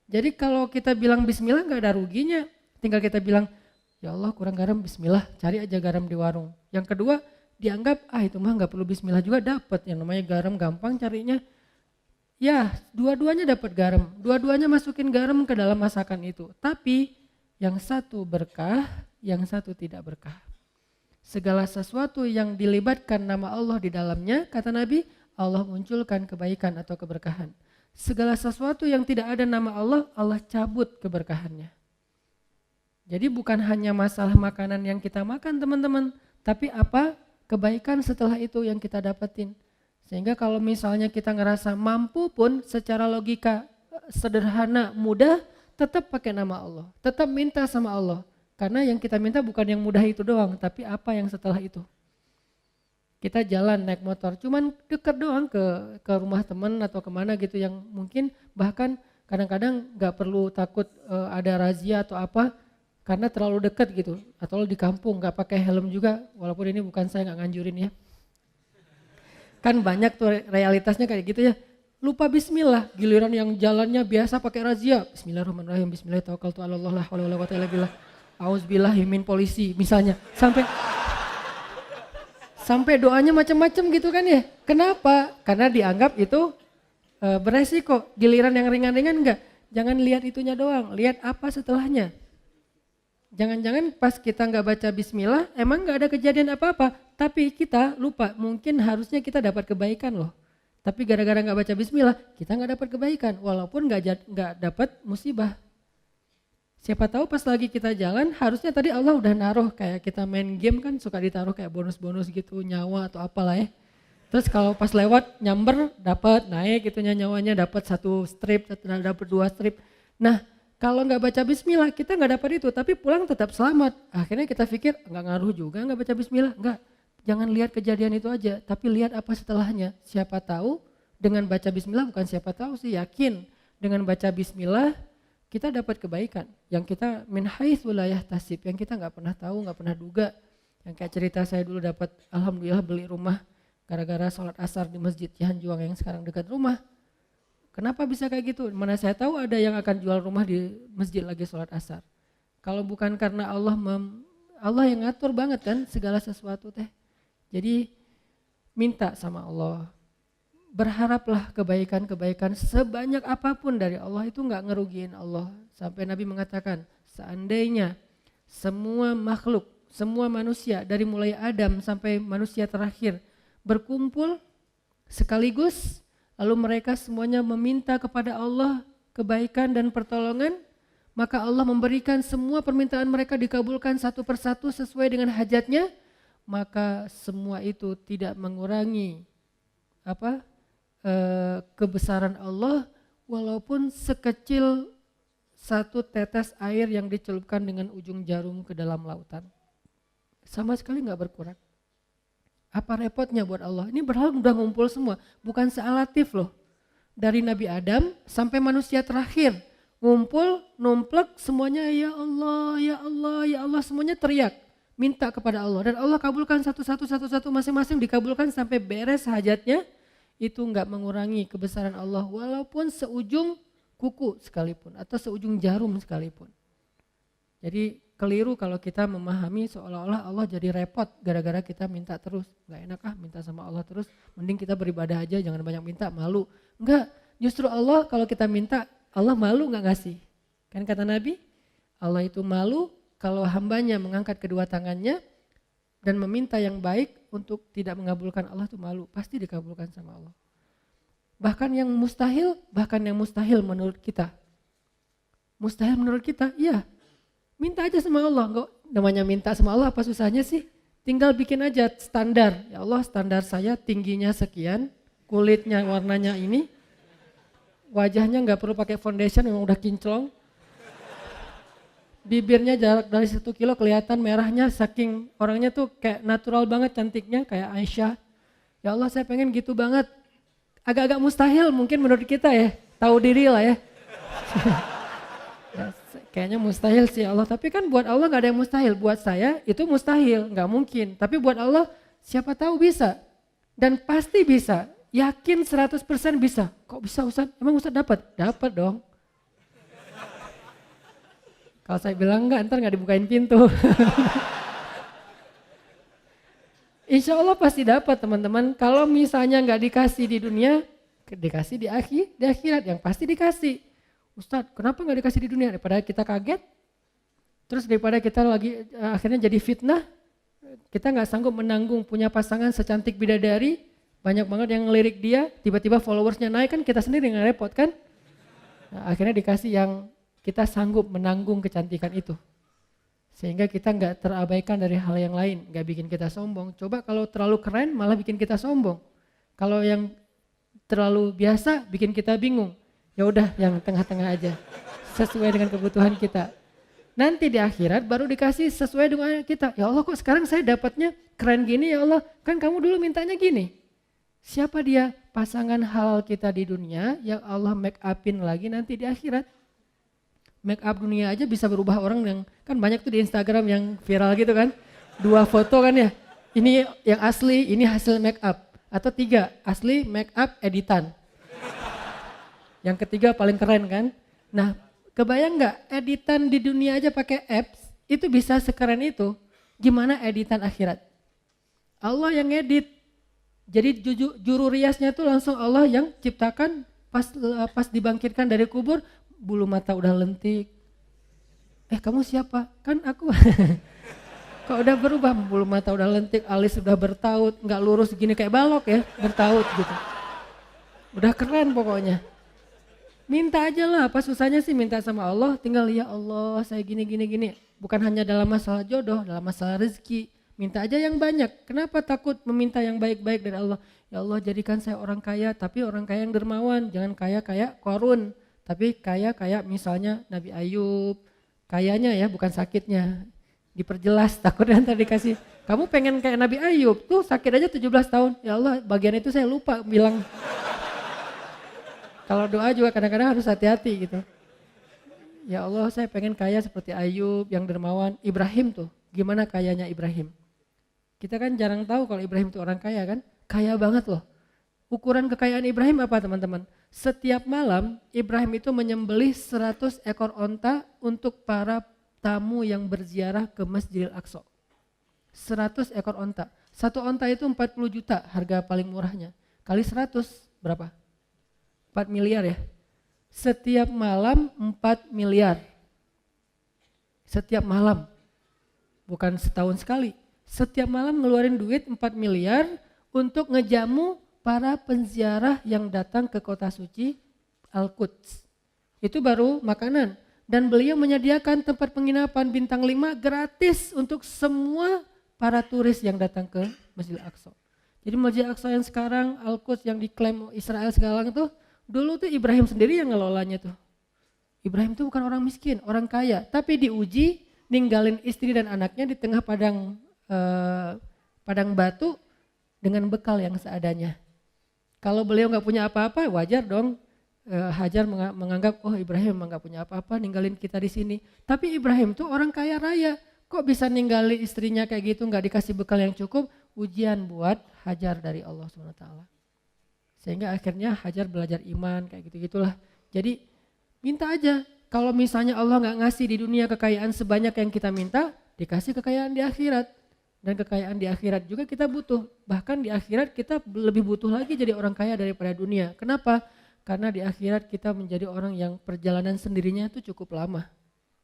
Jadi kalau kita bilang Bismillah gak ada ruginya. Tinggal kita bilang, ya Allah kurang garam, Bismillah, cari aja garam di warung. Yang kedua, dianggap itu mah nggak perlu Bismillah juga dapat, yang namanya garam gampang carinya. Ya dua-duanya dapat garam, dua-duanya masukin garam ke dalam masakan itu. Tapi yang satu berkah, yang satu tidak berkah. Segala sesuatu yang dilibatkan nama Allah di dalamnya, kata Nabi, Allah munculkan kebaikan atau keberkahan. Segala sesuatu yang tidak ada nama Allah, Allah cabut keberkahannya. Jadi bukan hanya masalah makanan yang kita makan teman-teman, tapi apa? Kebaikan setelah itu yang kita dapetin. Sehingga kalau misalnya kita ngerasa mampu pun secara logika sederhana, mudah, tetap pakai nama Allah. Tetap minta sama Allah. Karena yang kita minta bukan yang mudah itu doang, tapi apa yang setelah itu. Kita jalan naik motor, cuman dekat doang ke rumah teman atau kemana gitu yang mungkin bahkan kadang-kadang gak perlu takut ada razia atau apa. Karena terlalu dekat gitu, atau di kampung gak pakai helm juga, walaupun ini bukan saya gak nganjurin ya. Kan banyak tuh realitasnya kayak gitu ya, lupa Bismillah, giliran yang jalannya biasa pakai razia, Bismillahirrahmanirrahim, Bismillahirrahmanirrahim, Auzubillahimin polisi misalnya, sampai doanya macam-macam gitu kan ya. Kenapa? Karena dianggap itu beresiko, giliran yang ringan-ringan enggak. Jangan lihat itunya doang, lihat apa setelahnya. Jangan-jangan pas kita nggak baca Bismillah, emang nggak ada kejadian apa-apa, Tapi kita lupa, mungkin harusnya kita dapat kebaikan loh. Tapi gara-gara nggak baca bismillah, kita nggak dapat kebaikan, walaupun nggak dapat musibah. Siapa tahu pas lagi kita jalan, harusnya tadi Allah udah naruh, kayak kita main game kan suka ditaruh kayak bonus-bonus gitu, nyawa atau apalah ya. Terus kalau pas lewat nyamber dapat naik gitu nyawanya, dapat 1 strip, dapat 2 strip. Nah kalau nggak baca bismillah kita nggak dapat itu, tapi pulang tetap selamat. Akhirnya kita pikir nggak ngaruh juga nggak baca bismillah, enggak. Jangan lihat kejadian itu aja, tapi lihat apa setelahnya. Siapa tahu dengan baca bismillah, bukan siapa tahu sih, yakin dengan baca bismillah kita dapat kebaikan. Yang kita min haitsu la yahtasib, yang kita nggak pernah tahu, nggak pernah duga. Yang kayak cerita saya dulu dapat, alhamdulillah beli rumah gara-gara sholat asar di masjid Cihanjuang yang sekarang dekat rumah. Kenapa bisa kayak gitu? Mana saya tahu ada yang akan jual rumah di masjid lagi sholat asar. Kalau bukan karena Allah yang ngatur banget kan segala sesuatu teh. Jadi minta sama Allah, berharaplah kebaikan-kebaikan sebanyak apapun dari Allah, itu nggak ngerugiin Allah. Sampai Nabi mengatakan, seandainya semua makhluk, semua manusia dari mulai Adam sampai manusia terakhir berkumpul sekaligus, lalu mereka semuanya meminta kepada Allah kebaikan dan pertolongan, maka Allah memberikan semua permintaan mereka dikabulkan satu persatu sesuai dengan hajatnya. Maka semua itu tidak mengurangi kebesaran Allah, walaupun sekecil 1 tetes air yang dicelupkan dengan ujung jarum ke dalam lautan. Sama sekali nggak berkurang. Apa repotnya buat Allah? Ini berhala udah ngumpul semua, bukan sealatif loh. Dari Nabi Adam sampai manusia terakhir ngumpul, numplek semuanya, ya Allah, ya Allah, ya Allah, semuanya teriak. Minta kepada Allah dan Allah kabulkan satu-satu masing-masing dikabulkan sampai beres hajatnya. Itu enggak mengurangi kebesaran Allah walaupun seujung kuku sekalipun atau seujung jarum sekalipun. Jadi keliru kalau kita memahami seolah-olah Allah jadi repot gara-gara kita minta terus. Enggak enak minta sama Allah terus, mending kita beribadah aja, jangan banyak minta, malu. Enggak, justru Allah kalau kita minta, Allah malu enggak ngasih. Kan kata Nabi, Allah itu malu kalau hambanya mengangkat kedua tangannya dan meminta yang baik untuk tidak mengabulkan Allah, itu malu, pasti dikabulkan sama Allah. Bahkan yang mustahil menurut kita. Mustahil menurut kita, iya. Minta aja sama Allah, enggak namanya minta sama Allah apa susahnya sih? Tinggal bikin aja standar. Ya Allah, standar saya tingginya sekian, kulitnya warnanya ini, wajahnya enggak perlu pakai foundation, memang udah kinclong. Bibirnya jarak dari 1 kilo kelihatan merahnya, saking orangnya tuh kayak natural banget cantiknya kayak Aisyah. Ya Allah, saya pengen gitu banget. Agak-agak mustahil mungkin menurut kita ya, tahu diri lah ya. Ya kayaknya mustahil sih Allah, tapi kan buat Allah gak ada yang mustahil. Buat saya itu mustahil, gak mungkin. Tapi buat Allah siapa tahu bisa dan pasti bisa. Yakin 100% bisa. Kok bisa Ustaz? Emang Ustaz dapat? Dapat dong. Kalau saya bilang enggak, ntar nggak dibukain pintu. Insya Allah pasti dapat teman-teman. Kalau misalnya nggak dikasih di dunia, dikasih di akhirat yang pasti dikasih. Ustadz, kenapa nggak dikasih di dunia? Daripada kita kaget, terus daripada kita lagi akhirnya jadi fitnah, kita nggak sanggup menanggung punya pasangan secantik bidadari, banyak banget yang ngelirik dia, tiba-tiba followersnya naik, kan kita sendiri yang repot kan? Nah, akhirnya dikasih yang kita sanggup menanggung kecantikan itu. Sehingga kita nggak terabaikan dari hal yang lain, nggak bikin kita sombong. Coba kalau terlalu keren malah bikin kita sombong. Kalau yang terlalu biasa bikin kita bingung. Ya udah yang tengah-tengah aja, sesuai dengan kebutuhan kita. Nanti di akhirat baru dikasih sesuai dengan kita. Ya Allah, kok sekarang saya dapatnya keren gini ya Allah, kan kamu dulu mintanya gini. Siapa dia? Pasangan halal kita di dunia yang Allah make upin lagi nanti di akhirat. Make up dunia aja bisa berubah orang, yang kan banyak tuh di Instagram yang viral gitu kan. 2 foto kan ya. Ini yang asli, ini hasil make up. Atau 3, asli make up editan. Yang ketiga paling keren kan. Nah, kebayang nggak editan di dunia aja pakai apps itu bisa sekeren itu. Gimana editan akhirat? Allah yang edit. Jadi juru riasnya tuh langsung Allah yang ciptakan, pas dibangkitkan dari kubur, bulu mata udah lentik. Kamu siapa? Kan aku. Kok udah berubah, bulu mata udah lentik, alis udah bertaut, nggak lurus gini kayak balok ya, bertaut gitu. Udah keren pokoknya. Minta aja lah, apa susahnya sih minta sama Allah, tinggal ya Allah saya gini gini gini. Bukan hanya dalam masalah jodoh, dalam masalah rezeki. Minta aja yang banyak. Kenapa takut meminta yang baik-baik dari Allah? Ya Allah jadikan saya orang kaya, tapi orang kaya yang dermawan. Jangan kaya kayak Korun, tapi kaya kayak misalnya Nabi Ayub. Kayanya ya, bukan sakitnya. Diperjelas, takutnya nanti dikasih. Kamu pengen kayak Nabi Ayub, tuh sakit aja 17 tahun. Ya Allah bagian itu saya lupa bilang. Kalau doa juga kadang-kadang harus hati-hati gitu. Ya Allah saya pengen kaya seperti Ayub yang dermawan. Ibrahim tuh, gimana kayanya Ibrahim? Kita kan jarang tahu kalau Ibrahim itu orang kaya kan. Kaya banget loh. Ukuran kekayaan Ibrahim apa teman-teman? Setiap malam Ibrahim itu menyembelih 100 ekor onta untuk para tamu yang berziarah ke Masjidil Aqsa. 100 ekor onta. Satu onta itu 40 juta harga paling murahnya. Kali 100 berapa? 4 miliar ya. Setiap malam 4 miliar. Setiap malam. Bukan setahun sekali. Setiap malam ngeluarin duit 4 miliar untuk ngejamu para penziarah yang datang ke kota suci Al-Quds. Itu baru makanan. Dan beliau menyediakan tempat penginapan bintang 5 gratis untuk semua para turis yang datang ke Masjidil Aqsa. Jadi Masjid Aqsa yang sekarang Al-Quds yang diklaim Israel sekarang itu, dulu tuh Ibrahim sendiri yang ngelolanya tuh. Ibrahim tuh bukan orang miskin, orang kaya. Tapi diuji ninggalin istri dan anaknya di tengah padang batu dengan bekal yang seadanya. Kalau beliau nggak punya apa-apa, wajar dong. Hajar menganggap, oh Ibrahim memang nggak punya apa-apa, ninggalin kita di sini. Tapi Ibrahim tuh orang kaya raya, kok bisa ninggalin istrinya kayak gitu, nggak dikasih bekal yang cukup? Ujian buat Hajar dari Allah SWT. Sehingga akhirnya Hajar belajar iman kayak gitu-gitulah. Jadi minta aja. Kalau misalnya Allah nggak ngasih di dunia kekayaan sebanyak yang kita minta, dikasih kekayaan di akhirat. Dan kekayaan di akhirat juga kita butuh. Bahkan di akhirat kita lebih butuh lagi jadi orang kaya daripada dunia. Kenapa? Karena di akhirat kita menjadi orang yang perjalanan sendirinya itu cukup lama.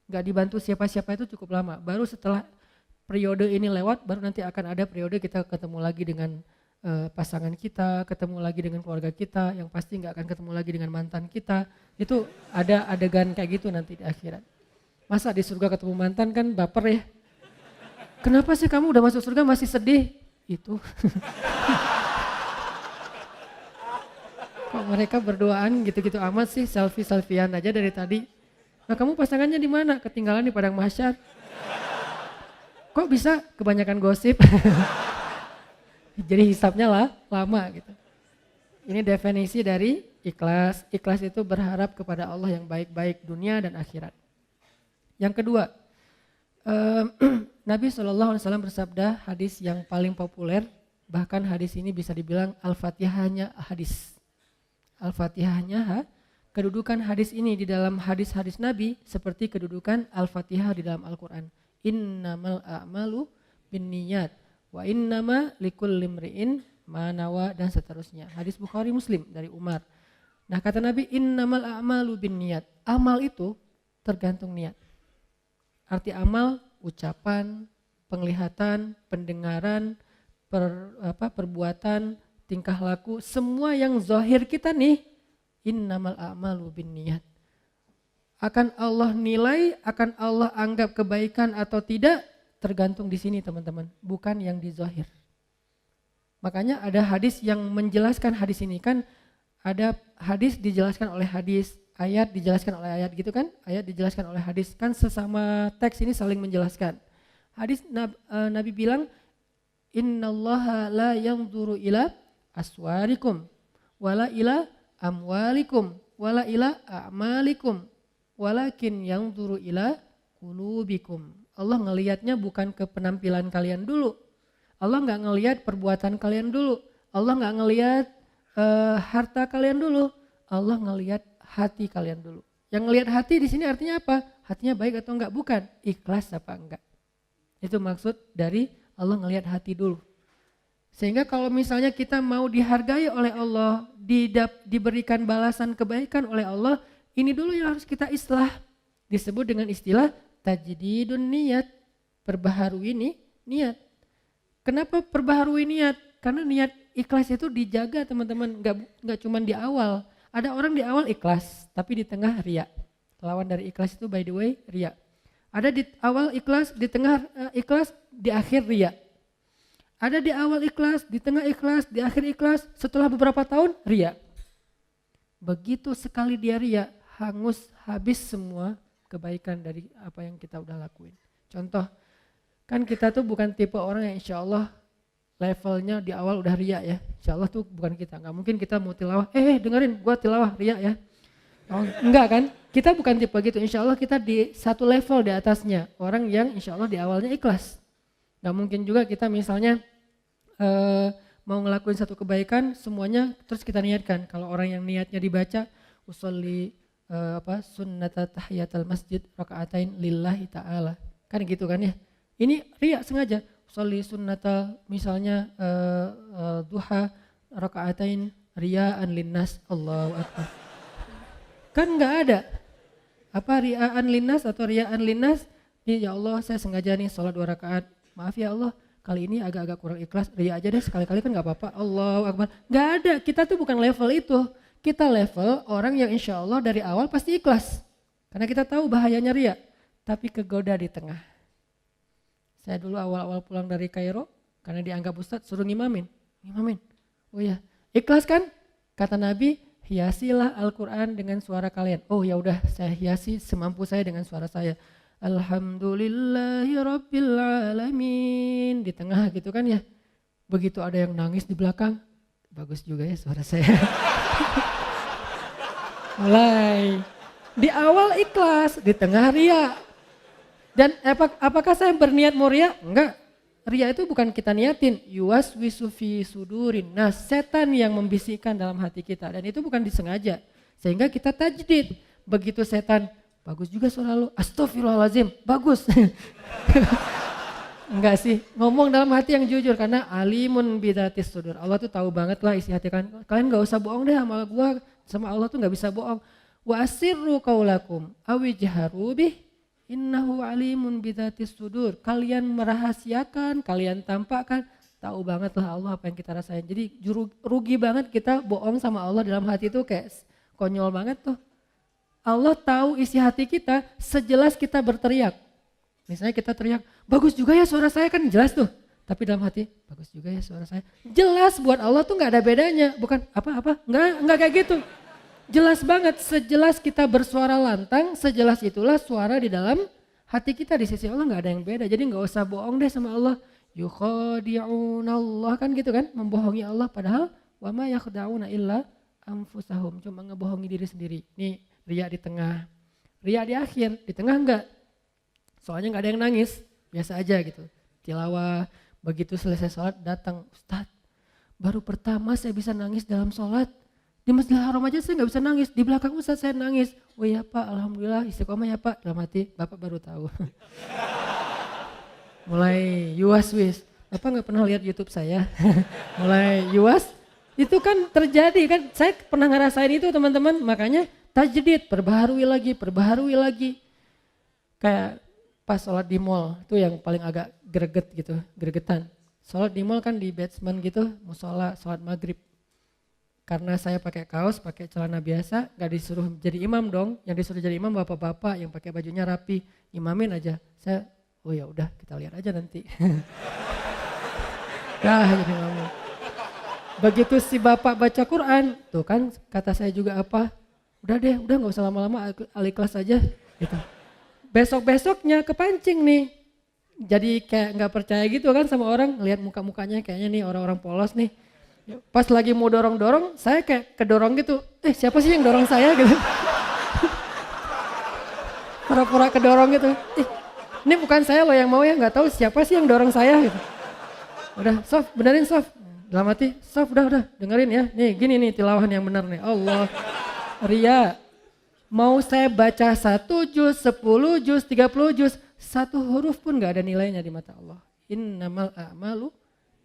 Gak dibantu siapa-siapa itu cukup lama. Baru setelah periode ini lewat, baru nanti akan ada periode kita ketemu lagi dengan pasangan kita, ketemu lagi dengan keluarga kita, yang pasti gak akan ketemu lagi dengan mantan kita. Itu ada adegan kayak gitu nanti di akhirat. Masa di surga ketemu mantan kan baper ya. Kenapa sih kamu udah masuk surga masih sedih? Itu. Kok mereka berduaan gitu-gitu amat sih, selfie-selfiean aja dari tadi. Nah kamu pasangannya di mana? Ketinggalan di padang mahsyar. Kok bisa? Kebanyakan gosip. Jadi hisapnya lah lama gitu. Ini definisi dari ikhlas. Ikhlas itu berharap kepada Allah yang baik-baik dunia dan akhirat. Yang kedua, Nabi SAW bersabda hadis yang paling populer, bahkan hadis ini bisa dibilang Al-Fatihahnya hadis. Al-Fatihahnya kedudukan hadis ini di dalam hadis-hadis Nabi seperti kedudukan Al-Fatihah di dalam Al-Quran. Innamal a'malu binniyat wa innama likulli imri'in ma nawa dan seterusnya. Hadis Bukhari Muslim dari Umar. Nah kata Nabi innamal a'malu binniyat. Amal itu tergantung niat. Arti amal ucapan, penglihatan, pendengaran, perbuatan, tingkah laku, semua yang zahir kita nih, innamal a'malu binniyat. Akan Allah nilai, akan Allah anggap kebaikan atau tidak, tergantung di sini teman-teman, bukan yang di zahir. Makanya ada hadis yang menjelaskan hadis ini kan, ada hadis dijelaskan oleh hadis, ayat dijelaskan oleh ayat gitu kan, ayat dijelaskan oleh hadis kan sesama teks ini saling menjelaskan. Hadis Nabi bilang innallaha la yanzuru ila aswarikum wala ila amwalikum wala ila a'malikum walakin yanzuru ila qulubikum. Allah ngelihatnya bukan ke penampilan kalian dulu. Allah enggak ngelihat perbuatan kalian dulu. Allah enggak ngelihat harta kalian dulu. Allah ngelihat hati kalian dulu. Yang ngelihat hati di sini artinya apa? Hatinya baik atau enggak? Bukan. Ikhlas apa enggak? Itu maksud dari Allah ngelihat hati dulu. Sehingga kalau misalnya kita mau dihargai oleh Allah, diberikan balasan kebaikan oleh Allah, ini dulu yang harus kita islah. Disebut dengan istilah tajdidun niyat. Perbaharui ini Niat. Kenapa perbaharui niat? Karena niat ikhlas itu dijaga teman-teman, nggak cuma di awal. Ada orang di awal ikhlas, tapi di tengah riya. Lawan dari ikhlas itu by the way riya. Ada di awal ikhlas, di tengah ikhlas, di akhir riya. Ada di awal ikhlas, di tengah ikhlas, di akhir ikhlas, setelah beberapa tahun riya. Begitu sekali dia riya, hangus habis semua kebaikan dari apa yang kita udah lakuin. Contoh, kan kita tuh bukan tipe orang yang insya Allah levelnya di awal udah riya ya. Insya Allah tuh bukan kita, nggak mungkin kita mau tilawah, dengerin gua tilawah riya ya. Oh, enggak kan, kita bukan tipe gitu. Insya Allah kita di satu level di atasnya. Orang yang insya Allah di awalnya ikhlas. Nggak mungkin juga kita misalnya mau ngelakuin satu kebaikan semuanya terus kita niatkan. Kalau orang yang niatnya dibaca usolli sunnata tahiyatul masjid rakaatain lillahi ta'ala. Kan gitu kan ya. Ini riya sengaja. Usolli sunnata misalnya duha rakaatain riyaan linnas. Allahu akbar. Kan enggak ada. Apa riyaan linnas atau riyaan linnas? Ya Allah, saya sengaja nih sholat 2 rakaat. Maaf ya Allah, kali ini agak-agak kurang ikhlas, riya aja deh sekali-kali kan gak apa-apa. Allahu akbar. Gak ada, kita tuh bukan level itu. Kita level orang yang insya Allah dari awal pasti ikhlas. Karena kita tahu bahayanya riya. Tapi kegoda di tengah. Saya dulu awal-awal pulang dari Kairo, karena dianggap ustadz suruh ngimamin. Oh ya, ikhlas kan? Kata Nabi, hiasilah Al-Quran dengan suara kalian. Oh ya udah, saya hiasi semampu saya dengan suara saya. Alhamdulillahi Rabbil Alamin. Di tengah gitu kan ya. Begitu ada yang nangis di belakang. Bagus juga ya suara saya. Mulai. Di awal ikhlas, di tengah riya. Dan apakah saya berniat mau riya? Enggak. Riya itu bukan kita niatin. Yuwaswisu fi sudurin. Nah, setan yang membisikkan dalam hati kita. Dan itu bukan disengaja. Sehingga kita tajdid. Begitu setan, bagus juga suara lu. Astagfirullahaladzim, bagus. Enggak sih, ngomong dalam hati yang jujur karena alimun bidatis sudur. Allah tuh tahu banget lah isi hati kalian. Kalian gak usah bohong deh sama gua, sama Allah tuh gak bisa bohong. Wa asirru qaulakum awijharu bih innahu alimun bidatis sudur. Kalian merahasiakan, kalian tampakkan, tahu banget lah Allah apa yang kita rasain. Jadi rugi banget kita bohong sama Allah dalam hati itu kayak konyol banget tuh. Allah tahu isi hati kita sejelas kita berteriak. Misalnya kita teriak, bagus juga ya suara saya, kan jelas tuh. Tapi dalam hati, bagus juga ya suara saya. Jelas buat Allah tuh gak ada bedanya. Bukan apa-apa, enggak kayak gitu. Jelas banget, sejelas kita bersuara lantang, sejelas itulah suara di dalam hati kita. Di sisi Allah gak ada yang beda. Jadi gak usah bohong deh sama Allah. Yukhadi'unallah kan gitu kan, membohongi Allah. Padahal wa ma yakhda'una illa anfusahum. Cuma ngebohongi diri sendiri. Nih riya di tengah, riya di akhir, di tengah enggak. Soalnya enggak ada yang nangis, biasa aja gitu. Tilawah, begitu selesai sholat datang, Ustadz baru pertama saya bisa nangis dalam sholat. Di Masjidil Haram aja saya enggak bisa nangis, di belakang Ustadz saya nangis. Oh iya Pak, alhamdulillah istiqomah ya Pak. Dalam hati, Bapak baru tahu. Mulai yuwas-wis, Bapak enggak pernah lihat YouTube saya. Mulai yuwas, itu kan terjadi kan, saya pernah ngerasain itu teman-teman, makanya tajdid, perbaharui lagi. Kayak pas sholat di mall, itu yang paling agak gregetan. Sholat di mall kan di basement gitu, musola, sholat maghrib. Karena saya pakai kaos, pakai celana biasa, gak disuruh jadi imam dong. Yang disuruh jadi imam bapak-bapak yang pakai bajunya rapi, imamin aja. Saya, oh ya udah kita lihat aja nanti. Jadi imam. Begitu si bapak baca Quran, tuh kan kata saya juga apa? Udah gak usah lama-lama, al-ikhlas aja gitu. Besok-besoknya kepancing nih. Jadi kayak gak percaya gitu kan sama orang, lihat muka-mukanya kayaknya nih orang-orang polos nih. Pas lagi mau dorong-dorong, saya kayak kedorong gitu. Siapa sih yang dorong saya gitu. Pura-pura kedorong gitu. Ini bukan saya loh yang mau ya, gak tahu siapa sih yang dorong saya gitu. Udah, Sof, benerin Sof. Dalam hati, Sof udah dengerin ya. Nih gini nih tilawahan yang benar nih. Allah, riya. Mau saya baca 1 juz, 10 juz, 30 juz, satu huruf pun gak ada nilainya di mata Allah. Innamal a'malu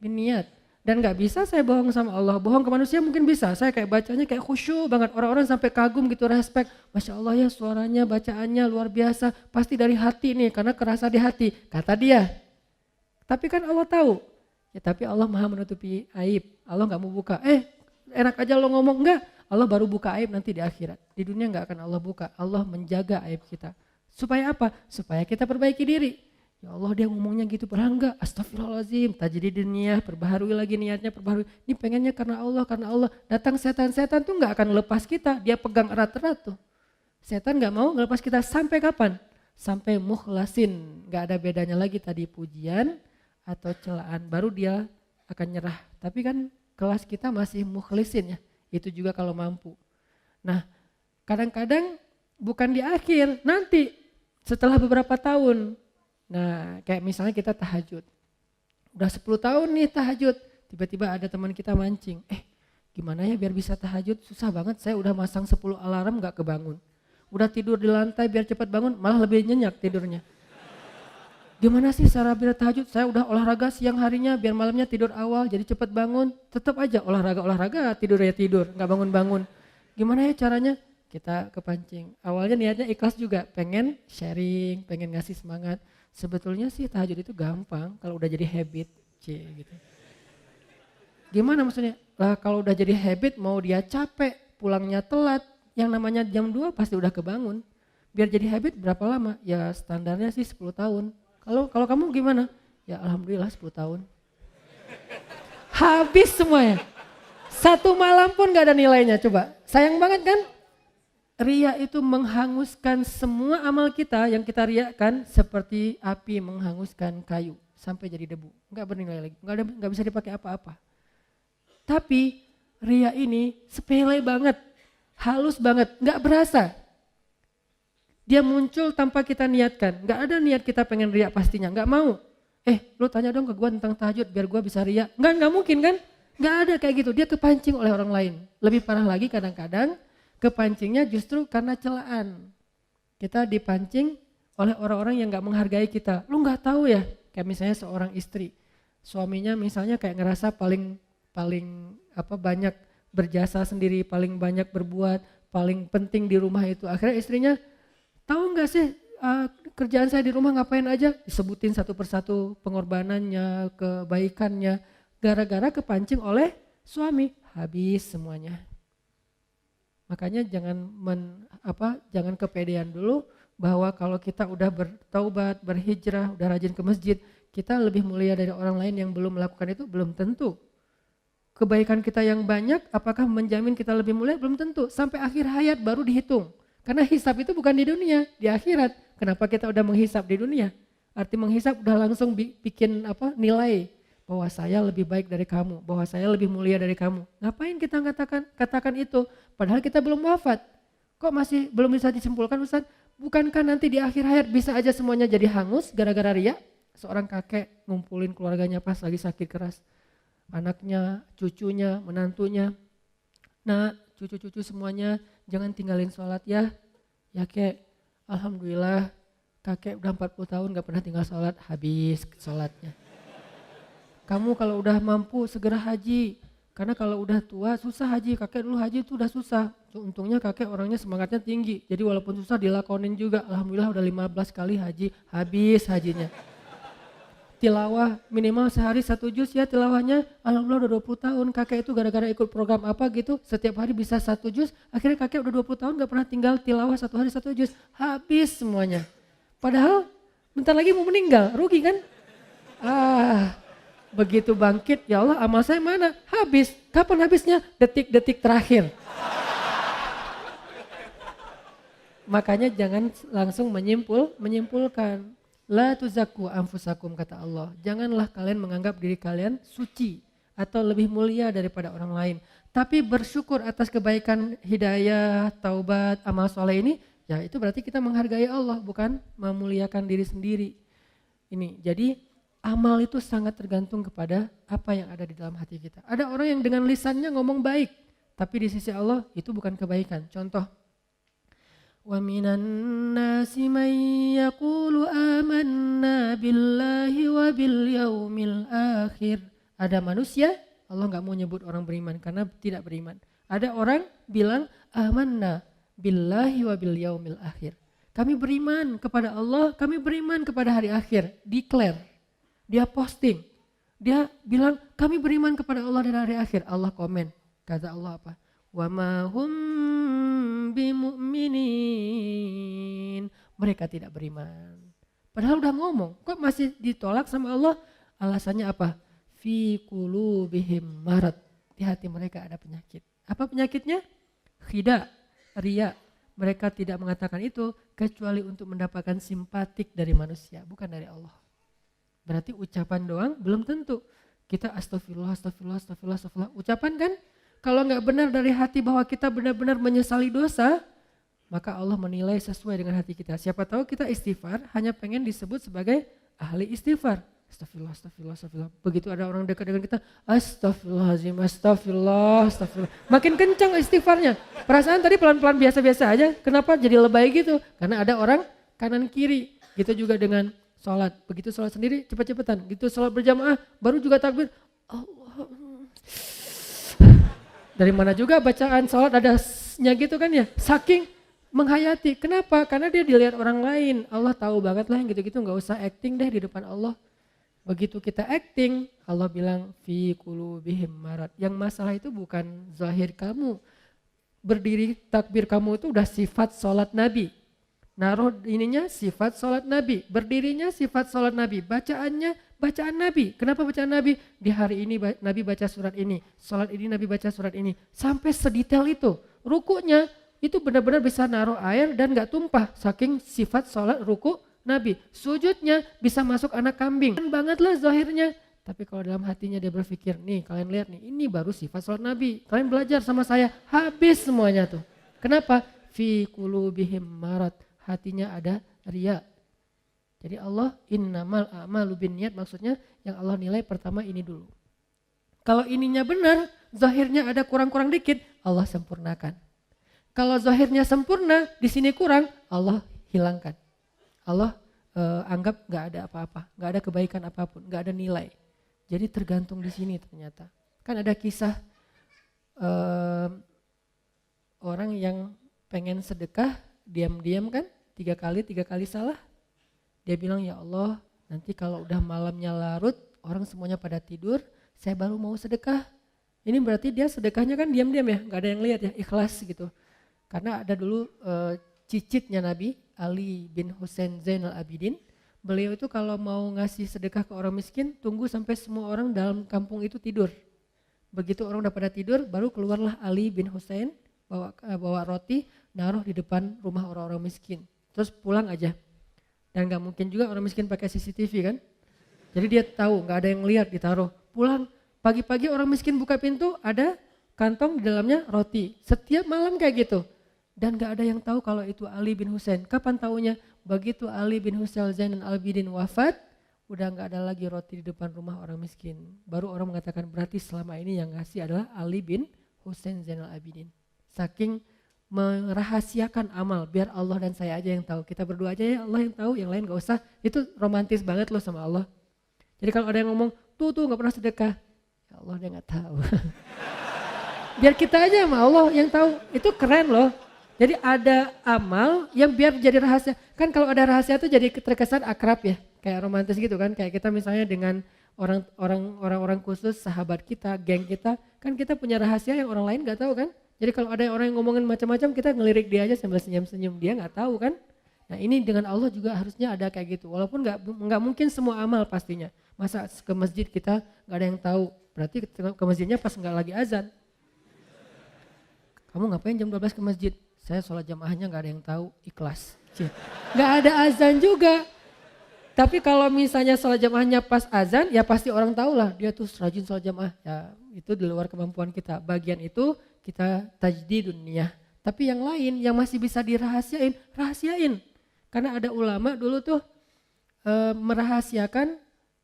binniyat. Dan gak bisa saya bohong sama Allah. Bohong ke manusia mungkin bisa. Saya kayak bacanya kayak khusyuk banget. Orang-orang sampai kagum gitu, respect. Masya Allah ya suaranya, bacaannya luar biasa. Pasti dari hati nih, karena kerasa di hati. Kata dia. Tapi kan Allah tahu. Ya tapi Allah maha menutupi aib. Allah gak mau buka. Enak aja lo ngomong. Enggak. Allah baru buka aib nanti di akhirat. Di dunia gak akan Allah buka. Allah menjaga aib kita. Supaya apa? Supaya kita perbaiki diri. Ya Allah dia ngomongnya gitu. Padahal enggak. Astagfirullahaladzim. Tajdidin niat. Perbaharui lagi niatnya. Perbaharui. Ini pengennya karena Allah. Karena Allah. Datang setan-setan tuh gak akan lepas kita. Dia pegang erat-erat tuh. Setan gak mau ngelepas kita sampai kapan? Sampai mukhlasin. Gak ada bedanya lagi tadi pujian atau celaan. Baru dia akan nyerah. Tapi kan kelas kita masih mukhlisin ya. Itu juga kalau mampu. Nah kadang-kadang bukan di akhir. Nanti setelah beberapa tahun. Nah kayak misalnya kita tahajud. Udah 10 tahun nih tahajud. Tiba-tiba ada teman kita mancing. Gimana ya biar bisa tahajud? Susah banget. Saya udah masang 10 alarm gak kebangun. Udah tidur di lantai biar cepat bangun, malah lebih nyenyak tidurnya. Gimana sih cara biar tahajud? Saya udah olahraga siang harinya biar malamnya tidur awal jadi cepat bangun. Tetap aja olahraga, tidur ya tidur, gak bangun-bangun. Gimana ya caranya? Kita kepancing. Awalnya niatnya ikhlas juga, pengen sharing, pengen ngasih semangat. Sebetulnya sih tahajud itu gampang kalau udah jadi habit. Gitu. Gimana maksudnya? Lah kalau udah jadi habit mau dia capek, pulangnya telat. Yang namanya jam 2 pasti udah kebangun. Biar jadi habit berapa lama? Ya standarnya sih 10 tahun. Kalau kamu gimana? Ya alhamdulillah 10 tahun. Habis semuanya. 1 malam pun gak ada nilainya coba. Sayang banget kan? Ria itu menghanguskan semua amal kita yang kita riakan seperti api menghanguskan kayu sampai jadi debu. Gak bernilai lagi, gak bisa dipakai apa-apa. Tapi ria ini sepele banget. Halus banget, gak berasa. Dia muncul tanpa kita niatkan. Gak ada niat kita pengen riak pastinya, gak mau. Lu tanya dong ke gue tentang tahajud biar gue bisa riak. Gak mungkin kan? Gak ada kayak gitu, dia kepancing oleh orang lain. Lebih parah lagi kadang-kadang kepancingnya justru karena celaan. Kita dipancing oleh orang-orang yang gak menghargai kita. Lu gak tahu ya, kayak misalnya seorang istri. Suaminya misalnya kayak ngerasa paling banyak berjasa sendiri, paling banyak berbuat, paling penting di rumah itu. Akhirnya istrinya, tahu nggak sih kerjaan saya di rumah ngapain aja? Disebutin satu persatu pengorbanannya, kebaikannya. Gara-gara kepancing oleh suami, habis semuanya. Makanya jangan kepedean dulu bahwa kalau kita udah bertaubat, berhijrah, udah rajin ke masjid, kita lebih mulia dari orang lain yang belum melakukan itu, belum tentu. Kebaikan kita yang banyak, apakah menjamin kita lebih mulia? Belum tentu. Sampai akhir hayat baru dihitung. Karena hisab itu bukan di dunia, di akhirat. Kenapa kita udah menghisab di dunia? Arti menghisab udah langsung bikin nilai bahwa saya lebih baik dari kamu, bahwa saya lebih mulia dari kamu. Ngapain kita katakan itu? Padahal kita belum wafat. Kok masih belum bisa disimpulkan Ustaz? Bukankah nanti di akhir hayat bisa aja semuanya jadi hangus gara-gara riya? Seorang kakek ngumpulin keluarganya pas lagi sakit keras. Anaknya, cucunya, menantunya. Nah, cucu-cucu semuanya jangan tinggalin sholat ya. Ya kek, alhamdulillah kakek udah 40 tahun gak pernah tinggal sholat, habis sholatnya. Kamu kalau udah mampu segera haji. Karena kalau udah tua susah haji, kakek dulu haji itu udah susah. Untungnya kakek orangnya semangatnya tinggi. Jadi walaupun susah dilakonin juga. Alhamdulillah udah 15 kali haji, habis hajinya. Tilawah minimal sehari 1 juz ya tilawahnya. Alhamdulillah udah 20 tahun kakek itu gara-gara ikut program apa gitu. Setiap hari bisa 1 juz. Akhirnya kakek udah 20 tahun gak pernah tinggal tilawah 1 hari 1 juz. Habis semuanya. Padahal bentar lagi mau meninggal, rugi kan? Begitu bangkit ya Allah amal saya mana? Habis. Kapan habisnya? Detik-detik terakhir. Makanya jangan langsung menyimpulkan. La tuzakku anfusakum kata Allah. Janganlah kalian menganggap diri kalian suci atau lebih mulia daripada orang lain. Tapi bersyukur atas kebaikan, hidayah, taubat, amal soleh ini. Ya itu berarti kita menghargai Allah bukan memuliakan diri sendiri. Ini jadi amal itu sangat tergantung kepada apa yang ada di dalam hati kita. Ada orang yang dengan lisannya ngomong baik. Tapi di sisi Allah itu bukan kebaikan. Contoh. Wa minan nasi man yaqulu amanna billahi wa bil yaumil akhir. Ada manusia, Allah enggak mau nyebut orang beriman karena tidak beriman. Ada orang bilang amanna billahi wa bil yaumil akhir. Kami beriman kepada Allah, kami beriman kepada hari akhir. Declare. dia posting. Dia bilang kami beriman kepada Allah dan hari akhir. Allah komen. Kata Allah apa? Wa ma hum bimu'minin. Mereka tidak beriman. Padahal udah ngomong. Kok masih ditolak sama Allah? Alasannya apa? Fi qulubihim marad. Di hati mereka ada penyakit. Apa penyakitnya? Khida, riya. Mereka tidak mengatakan itu kecuali untuk mendapatkan simpatik dari manusia, bukan dari Allah. Berarti ucapan doang belum tentu. Kita astagfirullah, astagfirullah, astagfirullah, astagfirullah. Ucapan kan? Kalau nggak benar dari hati bahwa kita benar-benar menyesali dosa, maka Allah menilai sesuai dengan hati kita. Siapa tahu kita istighfar hanya pengen disebut sebagai ahli istighfar. Astagfirullah, astagfirullah, astagfirullah. Begitu ada orang dekat dengan kita, astagfirullahaladzim, astagfirullah, astagfirullah. Makin kencang istighfarnya. Perasaan tadi pelan-pelan biasa-biasa aja. Kenapa jadi lebay gitu? Karena ada orang kanan kiri. Gitu juga dengan sholat. Begitu sholat sendiri cepat-cepatan. Gitu sholat berjamaah baru juga takbir. Allah. Dari mana juga bacaan sholat adanya gitu kan ya. Saking menghayati. Kenapa? Karena dia dilihat orang lain. Allah tahu banget lah yang gitu-gitu, gak usah acting deh di depan Allah. Begitu kita acting, Allah bilang fi qulubihim marad. Yang masalah itu bukan zahir kamu. Berdiri takbir kamu itu udah sifat sholat Nabi. Naruh ininya sifat sholat Nabi. Berdirinya sifat sholat Nabi. Bacaannya bacaan Nabi. Kenapa bacaan Nabi? Di hari ini Nabi baca surat ini. Sholat ini Nabi baca surat ini. Sampai sedetail itu. Rukunya itu benar-benar bisa naruh air dan gak tumpah. Saking sifat sholat ruku Nabi. Sujudnya bisa masuk anak kambing. Kan bangetlah zahirnya. Tapi kalau dalam hatinya dia berpikir, nih kalian lihat nih, ini baru sifat sholat Nabi. Kalian belajar sama saya, habis semuanya tuh. Kenapa? Fi qulubihim marad. Hatinya ada riya. Jadi Allah innamal a'malu binniyat, maksudnya yang Allah nilai pertama ini dulu. Kalau ininya benar, zahirnya ada kurang-kurang dikit, Allah sempurnakan. Kalau zahirnya sempurna, di sini kurang, Allah hilangkan. Allah anggap gak ada apa-apa, gak ada kebaikan apapun, gak ada nilai. Jadi tergantung di sini ternyata. Kan ada kisah orang yang pengen sedekah, diam-diam kan, tiga kali salah. Dia bilang, ya Allah nanti kalau udah malamnya larut, orang semuanya pada tidur, saya baru mau sedekah. Ini berarti dia sedekahnya kan diam-diam ya, gak ada yang lihat ya, ikhlas gitu. Karena ada dulu cicitnya Nabi, Ali bin Husain Zainal Abidin. Beliau itu kalau mau ngasih sedekah ke orang miskin, tunggu sampai semua orang dalam kampung itu tidur. Begitu orang udah pada tidur, baru keluarlah Ali bin Husain, bawa roti, naruh di depan rumah orang-orang miskin. Terus pulang aja. Dan gak mungkin juga orang miskin pakai CCTV kan. Jadi dia tahu, gak ada yang lihat, ditaruh. Pulang, pagi-pagi orang miskin buka pintu, ada kantong di dalamnya roti. Setiap malam kayak gitu. Dan gak ada yang tahu kalau itu Ali bin Husain. Kapan taunya? Begitu Ali bin Husain Zainal Abidin wafat, udah gak ada lagi roti di depan rumah orang miskin. Baru orang mengatakan berarti selama ini yang ngasih adalah Ali bin Husain Zainal Abidin. Saking merahasiakan amal, biar Allah dan saya aja yang tahu. Kita berdua aja ya, Allah yang tahu, yang lain gak usah. Itu romantis banget loh sama Allah. Jadi kalau ada yang ngomong, tuh gak pernah sedekah. Ya Allah dia gak tahu. Biar kita aja sama Allah yang tahu, itu keren loh. Jadi ada amal yang biar jadi rahasia. Kan kalau ada rahasia tuh jadi terkesan akrab ya. Kayak romantis gitu kan. Kayak kita misalnya dengan orang-orang khusus, sahabat kita, geng kita. Kan kita punya rahasia yang orang lain gak tahu kan. Jadi kalau ada orang yang ngomongin macam-macam, kita ngelirik dia aja sambil senyum-senyum. Dia gak tahu kan. Nah ini dengan Allah juga harusnya ada kayak gitu. Walaupun gak mungkin semua amal pastinya. Masa ke masjid kita gak ada yang tahu. Berarti ke masjidnya pas gak lagi azan. Kamu ngapain jam 12 ke masjid? Saya sholat jamaahnya gak ada yang tahu, ikhlas. Gak ada azan juga. Tapi kalau misalnya sholat jamaahnya pas azan, ya pasti orang tahu lah dia tuh rajin sholat jamaah. Ya itu di luar kemampuan kita. Bagian itu kita tajdidun niyah. Tapi yang lain yang masih bisa dirahasiain, rahasiain. Karena ada ulama dulu tuh merahasiakan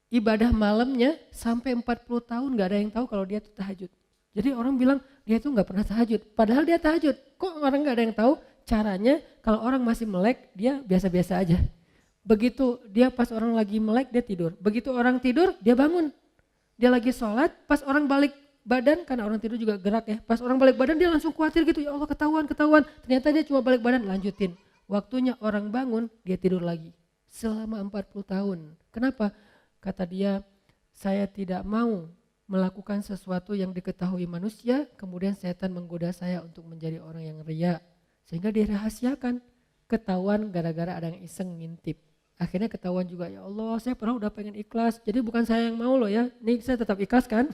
ibadah malamnya sampai 40 tahun gak ada yang tahu kalau dia tuh tahajud. Jadi orang bilang dia tuh gak pernah tahajud, padahal dia tahajud. Kok orang gak ada yang tahu caranya kalau orang masih melek dia biasa-biasa aja. Begitu dia pas orang lagi melek dia tidur, begitu orang tidur dia bangun. Dia lagi sholat, pas orang balik badan, karena orang tidur juga gerak ya. Pas orang balik badan dia langsung khawatir gitu, ya Allah ketahuan. Ternyata dia cuma balik badan, lanjutin. Waktunya orang bangun dia tidur lagi selama 40 tahun. Kenapa? Kata dia, saya tidak mau melakukan sesuatu yang diketahui manusia, kemudian setan menggoda saya untuk menjadi orang yang riya. Sehingga dirahasiakan, ketahuan gara-gara ada yang iseng ngintip. Akhirnya ketahuan juga, ya Allah saya pernah udah pengen ikhlas, jadi bukan saya yang mau loh ya, ini saya tetap ikhlas kan.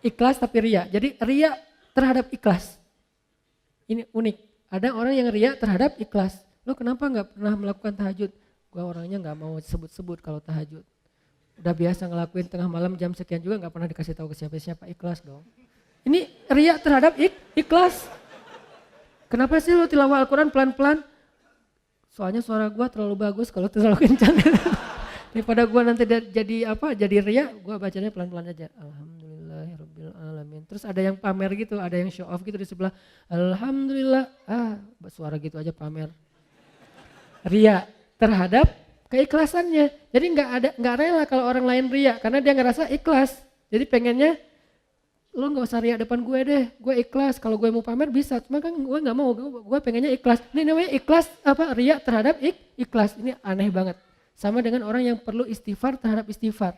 Ikhlas tapi riya, jadi riya terhadap ikhlas. Ini unik, ada orang yang riya terhadap ikhlas. Lo kenapa gak pernah melakukan tahajud? Gua orangnya gak mau sebut-sebut kalau tahajud. Udah biasa ngelakuin tengah malam jam sekian juga gak pernah dikasih tahu ke siapa-siapa, ikhlas dong. Ini riya terhadap ikhlas. Kenapa sih lo tilawah Al-Quran pelan-pelan? Soalnya suara gue terlalu bagus kalau terlalu kencang. Daripada gue nanti jadi riya, gue bacanya pelan-pelan aja. Alhamdulillahirabbil alamin. Terus ada yang pamer gitu, ada yang show off gitu di sebelah. Alhamdulillah, suara gitu aja pamer. Riya terhadap keikhlasannya. Jadi nggak rela kalau orang lain riya karena dia ngerasa ikhlas. Jadi pengennya lo gak usah riak depan gue deh, gue ikhlas, kalau gue mau pamer bisa, cuma kan gue gak mau, gue pengennya ikhlas. Ini namanya ikhlas, riak terhadap ikhlas, ini aneh banget. Sama dengan orang yang perlu istighfar terhadap istighfar.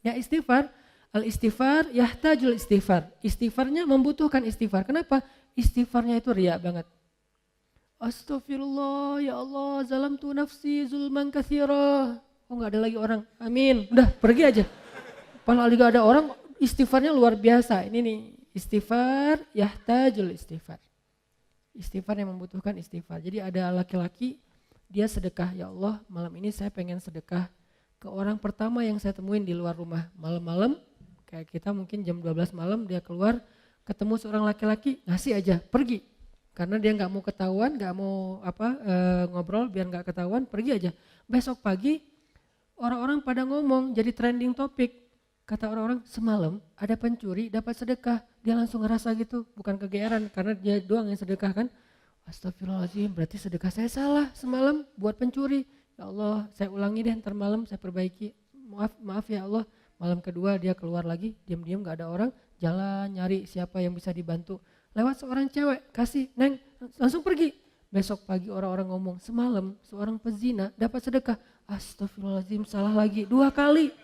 Ya istighfar, al-istighfar yahtajul istighfar. Istighfarnya membutuhkan istighfar, kenapa? Istighfarnya itu riak banget. Astagfirullah, ya Allah, zalamtu nafsi zulman katsira. Oh gak ada lagi orang, amin, udah pergi aja. Padahal juga ada orang, istighfarnya luar biasa. Ini nih, istighfar yahtajul istighfar. Istighfar yang membutuhkan istighfar. Jadi ada laki-laki, dia sedekah, ya Allah malam ini saya pengen sedekah ke orang pertama yang saya temuin di luar rumah. Malam-malam, kayak kita mungkin jam 12 malam dia keluar, ketemu seorang laki-laki, ngasih aja, pergi. Karena dia gak mau ketahuan, gak mau ngobrol biar gak ketahuan, pergi aja. Besok pagi, orang-orang pada ngomong, jadi trending topik. Kata orang-orang, semalam ada pencuri dapat sedekah. Dia langsung ngerasa gitu, bukan kegeeran karena dia doang yang sedekah kan. Astagfirullahaladzim, berarti sedekah saya salah semalam buat pencuri. Ya Allah, saya ulangi deh ntar malam saya perbaiki. Maaf ya Allah. Malam kedua dia keluar lagi, diam-diam gak ada orang. Jalan nyari siapa yang bisa dibantu. Lewat seorang cewek, kasih, neng, langsung pergi. Besok pagi orang-orang ngomong, semalam seorang pezina dapat sedekah. Astagfirullahaladzim, salah lagi 2 kali.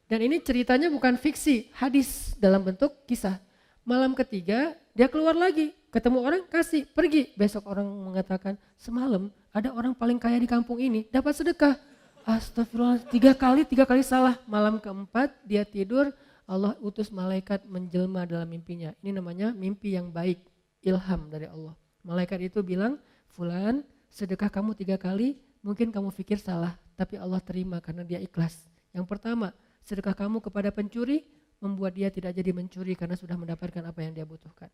Dan ini ceritanya bukan fiksi, hadis dalam bentuk kisah. Malam ketiga dia keluar lagi, ketemu orang kasih, pergi. Besok orang mengatakan semalam ada orang paling kaya di kampung ini dapat sedekah. Astagfirullah, 3 kali salah. Malam keempat dia tidur, Allah utus malaikat menjelma dalam mimpinya. Ini namanya mimpi yang baik, ilham dari Allah. Malaikat itu bilang, fulan sedekah kamu 3 kali, mungkin kamu pikir salah, tapi Allah terima karena dia ikhlas. Yang pertama, sedekah kamu kepada pencuri membuat dia tidak jadi mencuri karena sudah mendapatkan apa yang dia butuhkan.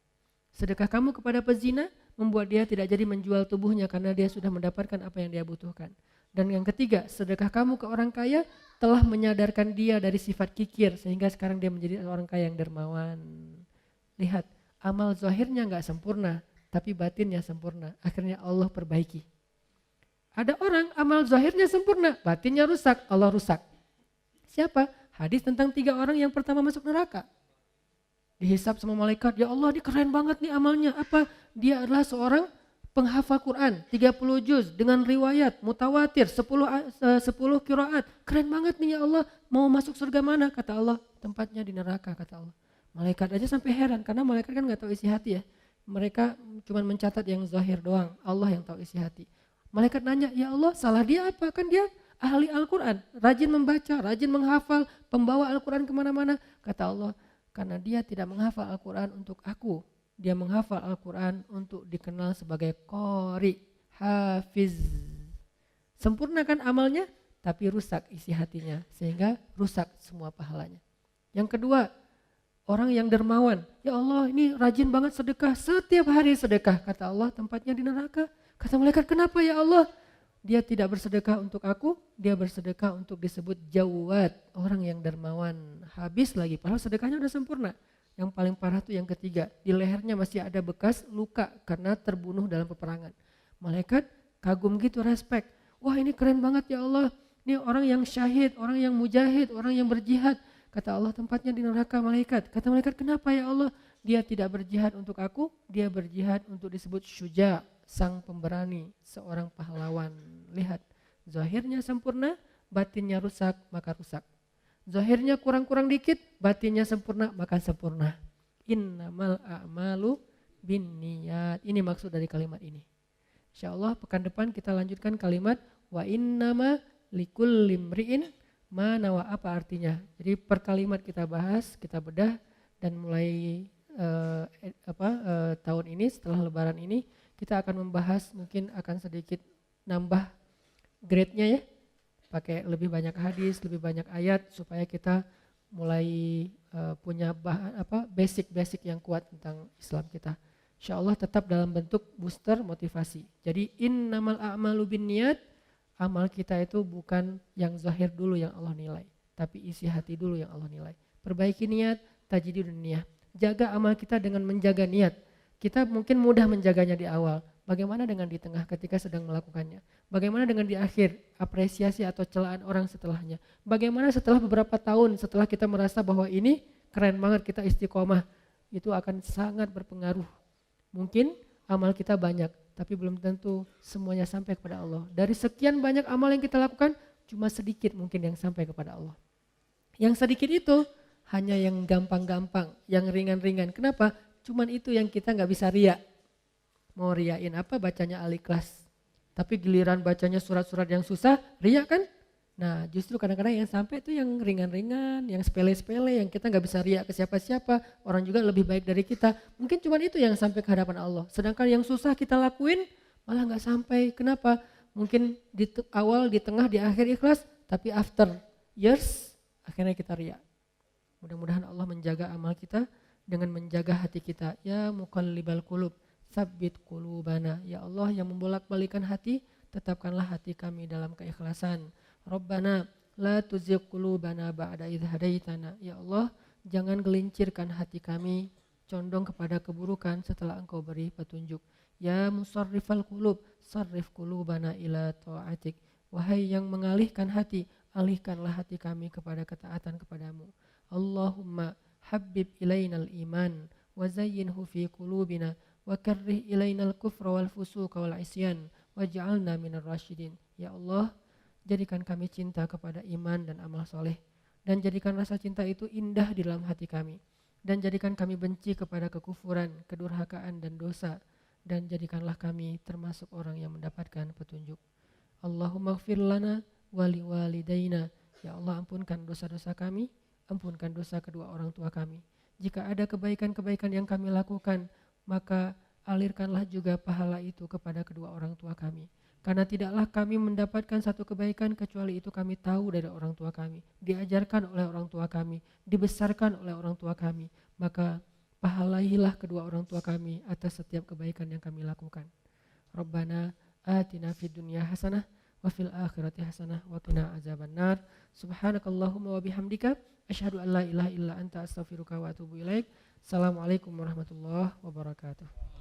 Sedekah kamu kepada pezina membuat dia tidak jadi menjual tubuhnya karena dia sudah mendapatkan apa yang dia butuhkan. Dan yang ketiga, sedekah kamu ke orang kaya telah menyadarkan dia dari sifat kikir sehingga sekarang dia menjadi orang kaya yang dermawan. Lihat, amal zahirnya gak sempurna tapi batinnya sempurna. Akhirnya Allah perbaiki. Ada orang amal zahirnya sempurna, batinnya rusak, Allah rusak. Siapa? Hadis tentang 3 orang yang pertama masuk neraka. Dihisap sama malaikat, ya Allah ini keren banget nih amalnya. Apa? Dia adalah seorang penghafal Quran, 30 juz dengan riwayat, mutawatir, 10 qiraat. Keren banget nih ya Allah, mau masuk surga mana? Kata Allah, tempatnya di neraka kata Allah. Malaikat aja sampai heran, karena malaikat kan gak tahu isi hati ya. Mereka cuma mencatat yang zahir doang, Allah yang tahu isi hati. Malaikat nanya, ya Allah salah dia apa? Kan dia ahli Al-Quran, rajin membaca, rajin menghafal, pembawa Al-Quran kemana-mana. Kata Allah, karena dia tidak menghafal Al-Quran untuk aku, dia menghafal Al-Quran untuk dikenal sebagai qori, hafiz. Sempurna kan amalnya, tapi rusak isi hatinya, sehingga rusak semua pahalanya. Yang kedua, orang yang dermawan. Ya Allah ini rajin banget sedekah, setiap hari sedekah. Kata Allah tempatnya di neraka. Kata malaikat, kenapa ya Allah? Dia tidak bersedekah untuk aku, dia bersedekah untuk disebut jawad, orang yang dermawan. Habis lagi, padahal sedekahnya udah sempurna. Yang paling parah itu yang ketiga, di lehernya masih ada bekas luka karena terbunuh dalam peperangan. Malaikat kagum gitu, respect. Wah ini keren banget ya Allah, ini orang yang syahid, orang yang mujahid, orang yang berjihad. Kata Allah tempatnya di neraka malaikat. Kata malaikat, kenapa ya Allah? Dia tidak berjihad untuk aku, dia berjihad untuk disebut syuja, sang pemberani, seorang pahlawan. Lihat, zahirnya sempurna, batinnya rusak, maka rusak. Zahirnya kurang-kurang dikit, batinnya sempurna, maka sempurna. Innamal a'malu binniyat. Ini maksud dari kalimat ini. Insyaallah pekan depan kita lanjutkan kalimat wa innama likulli imri'in ma nawa, apa artinya. Jadi per kalimat kita bahas, kita bedah, dan mulai tahun ini setelah lebaran ini kita akan membahas, mungkin akan sedikit nambah grade-nya ya. Pakai lebih banyak hadis, lebih banyak ayat supaya kita mulai punya basic yang kuat tentang Islam kita. Insyaallah tetap dalam bentuk booster motivasi. Jadi innamal a'malu binniyat, amal kita itu bukan yang zahir dulu yang Allah nilai, tapi isi hati dulu yang Allah nilai. Perbaiki niat, tajdidun niyah. Jaga amal kita dengan menjaga niat. Kita mungkin mudah menjaganya di awal. Bagaimana dengan di tengah ketika sedang melakukannya? Bagaimana dengan di akhir, apresiasi atau celaan orang setelahnya? Bagaimana setelah beberapa tahun, setelah kita merasa bahwa ini keren banget, kita istiqomah, itu akan sangat berpengaruh. Mungkin amal kita banyak, tapi belum tentu semuanya sampai kepada Allah. Dari sekian banyak amal yang kita lakukan, cuma sedikit mungkin yang sampai kepada Allah. Yang sedikit itu hanya yang gampang-gampang, yang ringan-ringan. Kenapa? Cuman itu yang kita nggak bisa ria. Mau riain apa? Bacanya Al-Ikhlas. Tapi giliran bacanya surat-surat yang susah, ria kan? Nah justru kadang-kadang yang sampai itu yang ringan-ringan, yang sepele-sepele, yang kita nggak bisa ria ke siapa-siapa, orang juga lebih baik dari kita. Mungkin cuma itu yang sampai ke hadapan Allah. Sedangkan yang susah kita lakuin malah nggak sampai. Kenapa? Mungkin di awal, di tengah, di akhir ikhlas, tapi after years akhirnya kita ria. Mudah-mudahan Allah menjaga amal kita dengan menjaga hati kita. Ya muqallibal qulub, tsabbit qulubana. Ya Allah yang membolak-balikan hati, tetapkanlah hati kami dalam keikhlasan. Rabbana la tuzigh qulubana ba'da idh hadaitana. Ya Allah, jangan gelincirkan hati kami condong kepada keburukan setelah Engkau beri petunjuk. Ya musarrifal qulub, sarrif qulubana ila ta'atik. Wahai yang mengalihkan hati, alihkanlah hati kami kepada ketaatan kepadamu. Allahumma habbib ilainal iman wa zayyinhu fi qulubina wa karrih ilainal kufra wal fusuqa wal isyan waj'alna minar rasyidin. Ya Allah, jadikan kami cinta kepada iman dan amal soleh, dan jadikan rasa cinta itu indah di dalam hati kami, dan jadikan kami benci kepada kekufuran, kedurhakaan dan dosa, dan jadikanlah kami termasuk orang yang mendapatkan petunjuk. Allahumma ighfir lana wa liwalidayna. Ya Allah, ampunkan dosa-dosa kami, ampunkan dosa kedua orang tua kami. Jika ada kebaikan-kebaikan yang kami lakukan, maka alirkanlah juga pahala itu kepada kedua orang tua kami. Karena tidaklah kami mendapatkan satu kebaikan kecuali itu kami tahu dari orang tua kami, diajarkan oleh orang tua kami, dibesarkan oleh orang tua kami. Maka pahalailah kedua orang tua kami atas setiap kebaikan yang kami lakukan. Rabbana atina fid dunya hasanah wa fil akhirati hasanah wa qina azabannar. Subhanakallahumma wa bihamdika asyhadu an la ilaha illa anta astaghfiruka wa atubu ilaik. Assalamualaikum warahmatullahi wabarakatuh.